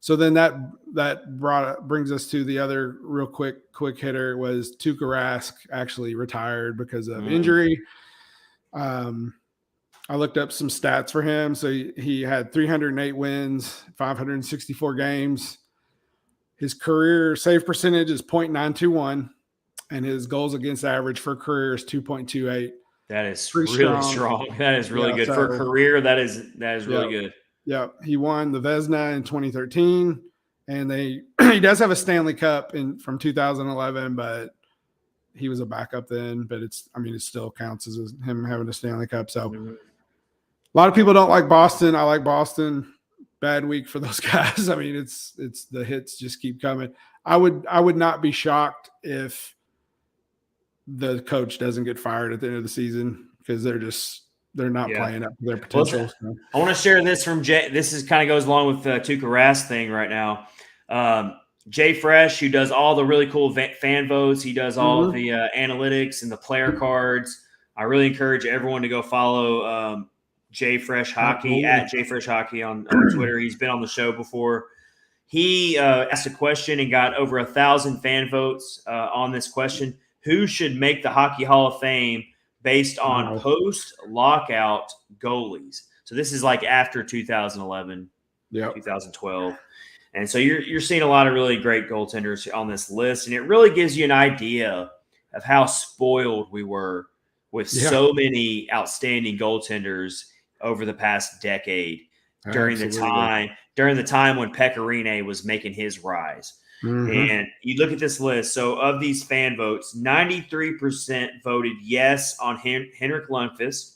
So then that brings us to the other real quick hitter was Tuukka Rask actually retired because of injury. I looked up some stats for him. So he had 308 wins, 564 games. His career save percentage is .921, and his goals against average for career is 2.28. That is really strong. That is really good for a career. That is really good. Yeah, he won the Vezina in 2013, and he does have a Stanley Cup from 2011, but he was a backup then. But it still counts as him having a Stanley Cup. So a lot of people don't like Boston. I like Boston. Bad week for those guys. It's the hits just keep coming. I would not be shocked if the coach doesn't get fired at the end of the season because they're not playing up to their potential. Well, I want to share this from Jay. This is kind of goes along with the Tuukka Rask thing right now. Jay Fresh, who does all the really cool fan votes. He does all of the analytics and the player cards. I really encourage everyone to go follow Jay Fresh Hockey at Jay Fresh Hockey on Twitter. He's been on the show before. He asked a question and got over 1,000 fan votes on this question. Who should make the Hockey Hall of Fame based on post-lockout goalies? So this is after 2011, 2012. And so you're seeing a lot of really great goaltenders on this list, and it really gives you an idea of how spoiled we were with so many outstanding goaltenders over the past decade during the time when Pekka Rinne was making his rise. And you look at this list. So of these fan votes, 93% voted yes on Henrik Lundqvist.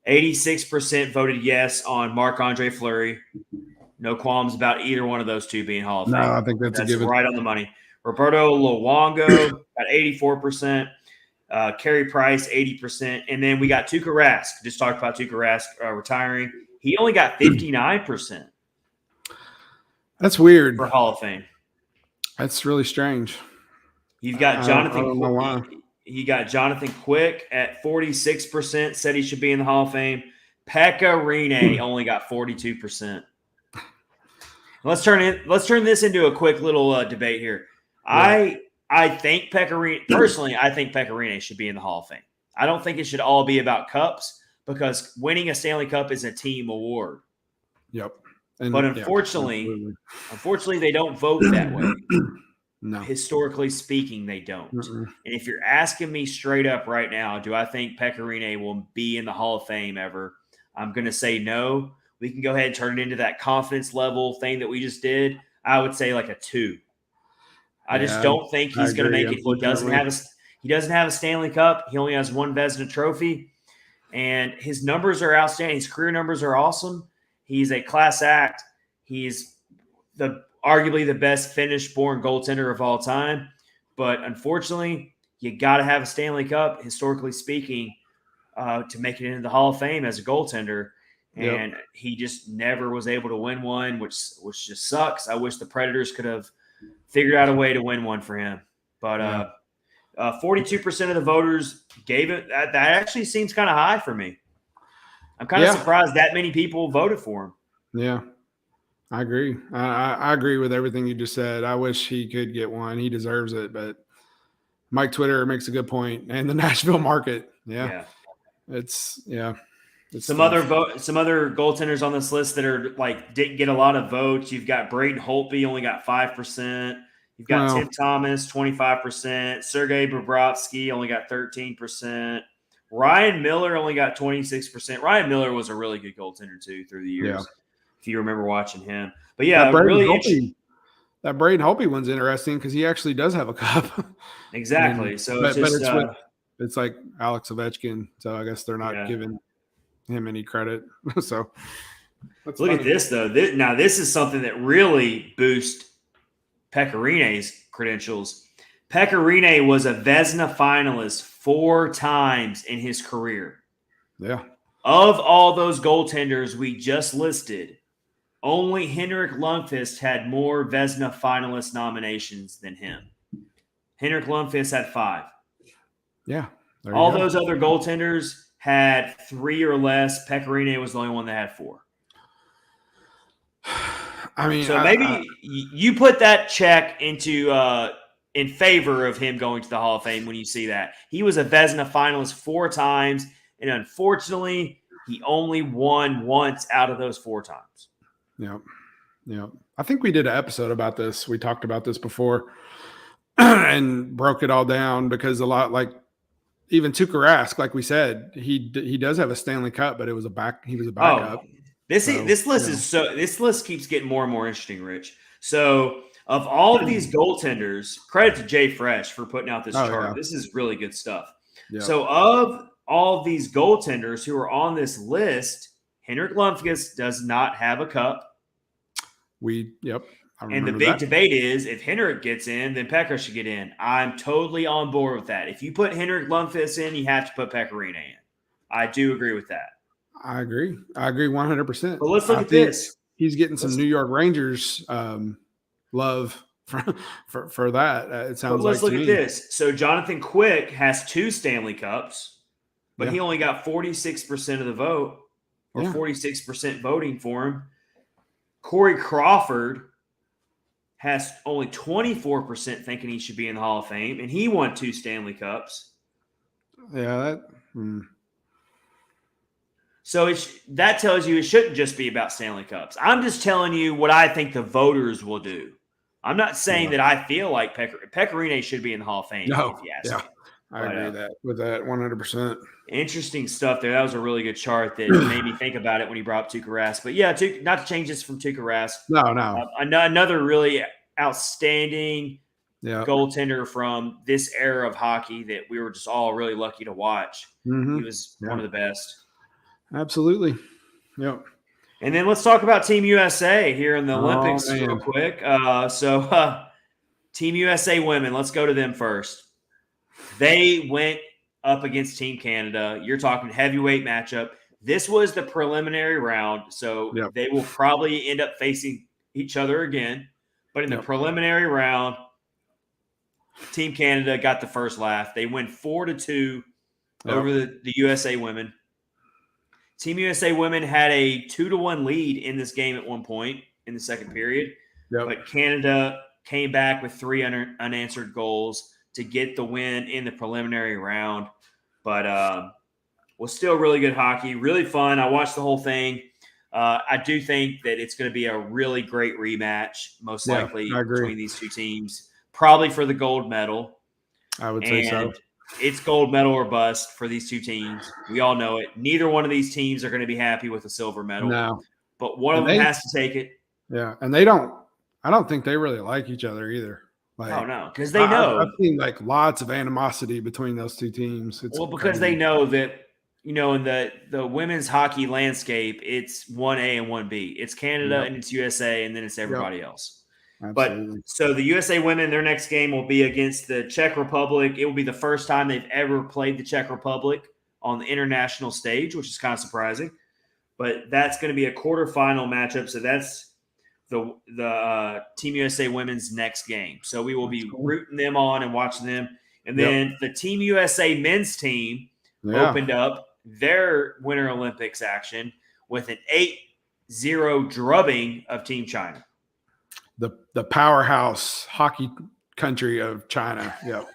86% voted yes on Marc-Andre Fleury. No qualms about either one of those two being Hall of Fame. No, I think that's a given. Right on the money. Roberto Luongo got 84%. Carey Price, 80%. And then we got Tuukka Rask. Just talked about Tuukka Rask retiring. He only got 59%. That's weird. For Hall of Fame. That's really strange. You've got Jonathan. He got Jonathan Quick at 46%. Said he should be in the Hall of Fame. Pekka Rinne only got 42%. Let's turn this into a quick little debate here. Yeah. I think Pekka Rinne. Personally, I think Pekka Rinne should be in the Hall of Fame. I don't think it should all be about cups because winning a Stanley Cup is a team award. Yep. And, But unfortunately, they don't vote that way. No. Historically speaking, they don't. Mm-mm. And if you're asking me straight up right now, do I think Pecorine will be in the Hall of Fame ever? I'm going to say no. We can go ahead and turn it into that confidence level thing that we just did. I would say like a 2. I just don't think he's going to make it. He doesn't have a Stanley Cup. He only has one Vezina trophy, and his numbers are outstanding. His career numbers are awesome. He's a class act. He's arguably the best Finnish-born goaltender of all time. But unfortunately, you got to have a Stanley Cup, historically speaking, to make it into the Hall of Fame as a goaltender. And he just never was able to win one, which just sucks. I wish the Predators could have figured out a way to win one for him. But 42% of the voters gave it. That actually seems kind of high for me. I'm kind of surprised that many people voted for him. Yeah, I agree. I agree with everything you just said. I wish he could get one. He deserves it. But Mike Twitter makes a good point. And the Nashville market. It's some other goaltenders on this list that are like didn't get a lot of votes. You've got Braden Holtby, only got 5%. You've got Tim Thomas, 25%. Sergei Bobrovsky only got 13%. Ryan Miller only got 26%. Ryan Miller was a really good goaltender too through the years, if you remember watching him. But that Braden Holtby one's interesting because he actually does have a cup. Exactly. It's like Alex Ovechkin, so I guess they're not giving him any credit. So look at this though. This is something that really boosts Pecorine's credentials. Pecorine was a Vezina finalist 4 times in his career. Yeah. Of all those goaltenders we just listed, only Henrik Lundqvist had more Vezina finalist nominations than him. Henrik Lundqvist had 5. Yeah. All those other goaltenders had 3 or less. Pecorine was the only one that had 4. I mean, so maybe you put that check into in favor of him going to the Hall of Fame when you see that. He was a Vezina finalist 4 times, and unfortunately, he only won once out of those 4 times. Yeah. I think we did an episode about this. We talked about this before and broke it all down because a lot, like even Tuukka Rask, like we said, he does have a Stanley Cup, but he was a backup. This list keeps getting more and more interesting, Rich. So of all of these goaltenders, credit to Jay Fresh for putting out this chart. Yeah. This is really good stuff. Yeah. So of all of these goaltenders who are on this list, Henrik Lundqvist does not have a cup. And the big debate is if Henrik gets in, then Pekka should get in. I'm totally on board with that. If you put Henrik Lundqvist in, you have to put Pecorine in. I do agree with that. I agree 100%. But let's look at this. He's getting some New York Rangers love for that. It sounds like. Let's look at this. So Jonathan Quick has 2 Stanley Cups, but he only got 46% of the vote, or 46% voting for him. Corey Crawford has only 24% thinking he should be in the Hall of Fame, and he won 2 Stanley Cups. Yeah, So that tells you it shouldn't just be about Stanley Cups. I'm just telling you what I think the voters will do. I'm not saying that I feel like Pecorine should be in the Hall of Fame. No, if you ask me. I agree with that 100%. Interesting stuff there. That was a really good chart that made me think about it when you brought up Tuukka Rask. But yeah, not to change this from Tuukka Rask. No. Another really outstanding goaltender from this era of hockey that we were just all really lucky to watch. Mm-hmm. He was one of the best. Absolutely. Yep. And then let's talk about Team USA here in the Olympics real quick. Team USA women, let's go to them first. They went up against Team Canada. You're talking heavyweight matchup. This was the preliminary round, so they will probably end up facing each other again. But in the preliminary round, Team Canada got the first laugh. They win 4-2 over the USA women. Team USA women had a 2-1 lead in this game at one point in the second period, but Canada came back with 3 unanswered goals to get the win in the preliminary round. But was still really good hockey, really fun. I watched the whole thing. I do think that it's going to be a really great rematch, most likely I agree. between these two teams, probably for the gold medal. I would say so. It's gold medal or bust for these two teams. We all know it. Neither one of these teams are going to be happy with a silver medal. No. But one of them has to take it. Yeah, and I don't think they really like each other either. Like, oh, no, because they know. I've seen like lots of animosity between those two teams. Because they know that, in the women's hockey landscape, it's 1A and 1B. It's Canada and it's USA, and then it's everybody else. Absolutely. But so the USA women, their next game will be against the Czech Republic. It will be the first time they've ever played the Czech Republic on the international stage, which is kind of surprising. But that's going to be a quarterfinal matchup. So that's the Team USA women's next game. So we will be rooting them on and watching them. And then the Team USA men's team opened up their Winter Olympics action with an 8-0 drubbing of Team China. The powerhouse hockey country of China. Yep.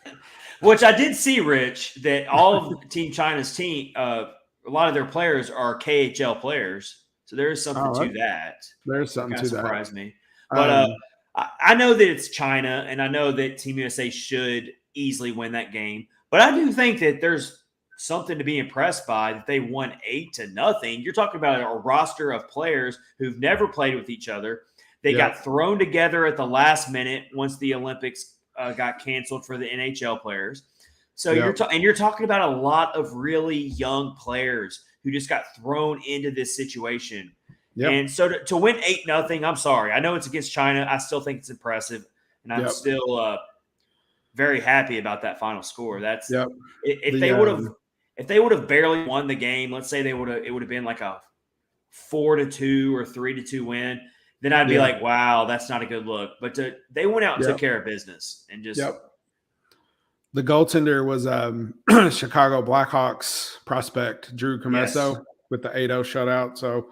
Which I did see, Rich, that all of Team China's team, a lot of their players are KHL players. So there is something to that. There's something to that. Surprised me. But I know that it's China, and I know that Team USA should easily win that game. But I do think that there's something to be impressed by that they won 8-0. You're talking about a roster of players who've never played with each other. They got thrown together at the last minute once the Olympics got canceled for the NHL players. So you're talking about a lot of really young players who just got thrown into this situation. Yep. And so to win 8-0, I'm sorry. I know it's against China. I still think it's impressive, and I'm still very happy about that final score. That's if they would have barely won the game. Let's say it would have been like a 4-2 or 3-2 win. Then I'd be like, wow, that's not a good look. But they went out and took care of business and just. The goaltender was Chicago Blackhawks prospect Drew Comesso with the 8-0 shutout. So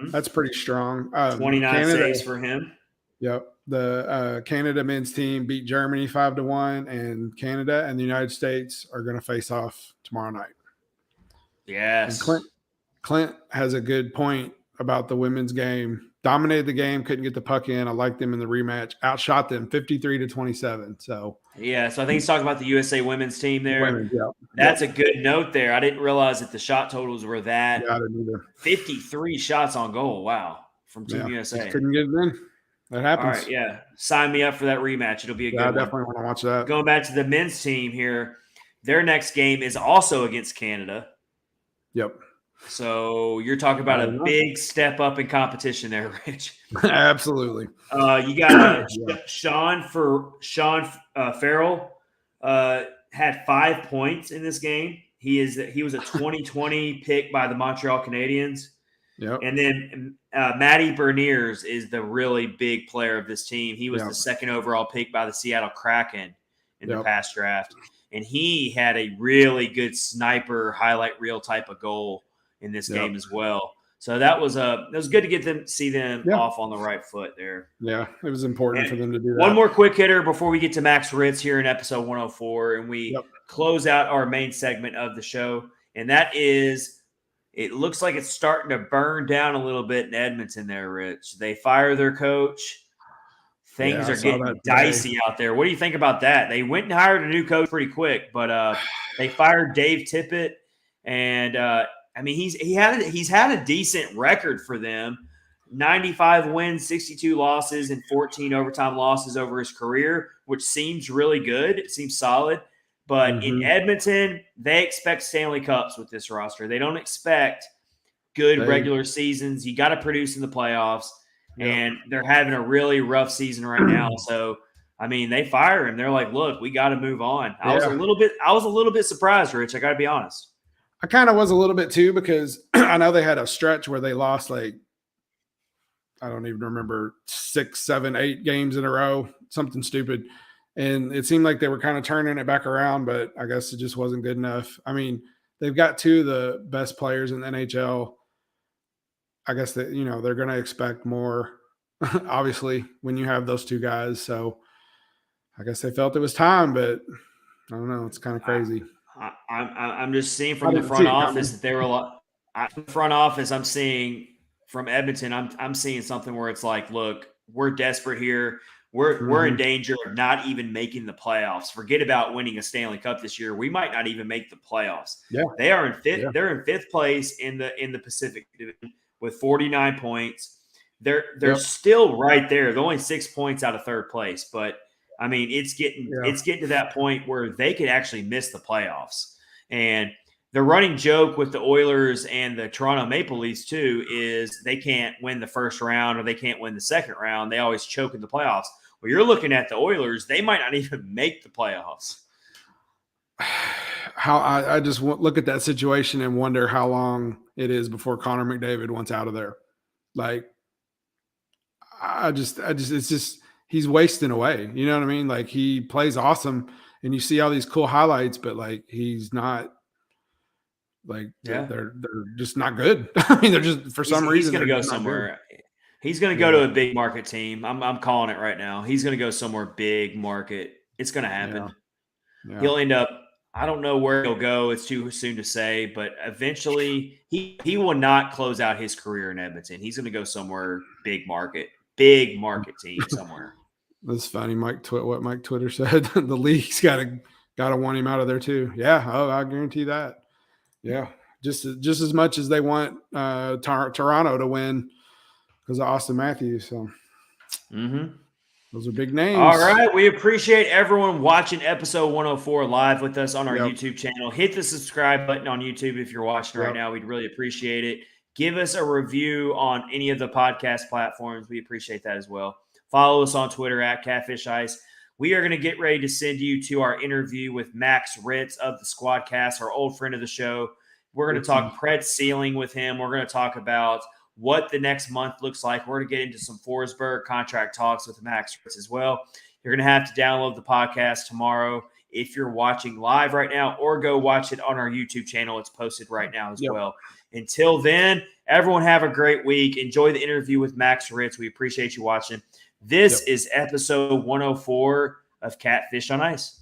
that's pretty strong. 29 saves for him. Yep. The Canada men's team beat Germany 5-1, and Canada and the United States are going to face off tomorrow night. Yes. And Clint has a good point about the women's game. Dominated the game, couldn't get the puck in. I liked them in the rematch. Outshot them 53-27. So so I think he's talking about the USA women's team there. That's a good note there. I didn't realize that the shot totals were that. I didn't either. 53 shots on goal. Wow, from Team USA. Just couldn't get it in. That happens. All right, sign me up for that rematch. It'll be a good one. I definitely want to watch that. Going back to the men's team here, their next game is also against Canada. Yep. So you're talking about a big step up in competition there, Rich. Absolutely. You got Sean Farrell had 5 points in this game. He was a 2020 pick by the Montreal Canadiens. Yep. And then Matty Berniers is the really big player of this team. He was the second overall pick by the Seattle Kraken in the past draft. And he had a really good sniper highlight reel type of goal in this game as well. So that was good to see them off on the right foot there. Yeah, it was important for them to do that. One more quick hitter before we get to Max Ritz here in episode 104, and we close out our main segment of the show. And that is, it looks like it's starting to burn down a little bit in Edmonton there, Rich. They fire their coach. Things are getting dicey out there. What do you think about that? They went and hired a new coach pretty quick, but they fired Dave Tippett, and he's had a decent record for them. 95 wins, 62 losses, and 14 overtime losses over his career, which seems really good. It seems solid. But in Edmonton, they expect Stanley Cups with this roster. They don't expect good regular seasons. You got to produce in the playoffs. And they're having a really rough season right now. So, they fire him. They're like, look, we got to move on. I was a little bit surprised, Rich. I got to be honest. I kind of was a little bit too, because I know they had a stretch where they lost I don't even remember, 6, 7, 8 games in a row, something stupid. And it seemed like they were kind of turning it back around, but I guess it just wasn't good enough. They've got 2 of the best players in the NHL. I guess that, they're going to expect more, obviously, when you have those 2 guys. So I guess they felt it was time, but I don't know. It's kind of crazy. I'm just seeing from the front office that they were a lot. The front office, I'm seeing from Edmonton, I'm seeing something where it's like, look, we're desperate here. We're in danger of not even making the playoffs. Forget about winning a Stanley Cup this year. We might not even make the playoffs. Yeah. They are in fifth. Yeah. They're in fifth place in the Pacific Division with 49 points. They're still right there. They're only 6 points out of third place, but I mean, it's getting to that point where they could actually miss the playoffs. And the running joke with the Oilers and the Toronto Maple Leafs too is they can't win the first round or they can't win the second round. They always choke in the playoffs. Well, you're looking at the Oilers; they might not even make the playoffs. How I just look at that situation and wonder how long it is before Connor McDavid wants out of there. Like, it's just he's wasting away. You know what I mean? Like, he plays awesome, and you see all these cool highlights, but like he's not. Like they're just not good. I mean, they're just for some reason he's going to go somewhere. He's going to go to a big market team. I'm calling it right now. He's going to go somewhere big market. It's going to happen. Yeah. He'll end up. I don't know where he'll go. It's too soon to say, but eventually he will not close out his career in Edmonton. He's going to go somewhere big market team somewhere. That's funny. What Mike Twitter said. The league's got to want him out of there too. Yeah. Oh, I guarantee that. Yeah, just as much as they want Toronto to win because of Austin Matthews. So those are big names. All right. We appreciate everyone watching episode 104 live with us on our YouTube channel. Hit the subscribe button on YouTube if you're watching right now. We'd really appreciate it. Give us a review on any of the podcast platforms. We appreciate that as well. Follow us on Twitter at Catfish Ice. We are going to get ready to send you to our interview with Max Ritz of the Squadcast, our old friend of the show. We're going to talk Preds ceiling with him. We're going to talk about what the next month looks like. We're going to get into some Forsberg contract talks with Max Ritz as well. You're going to have to download the podcast tomorrow if you're watching live right now, or go watch it on our YouTube channel. It's posted right now as well. Until then, everyone have a great week. Enjoy the interview with Max Ritz. We appreciate you watching. This is episode 104 of Catfish on Ice.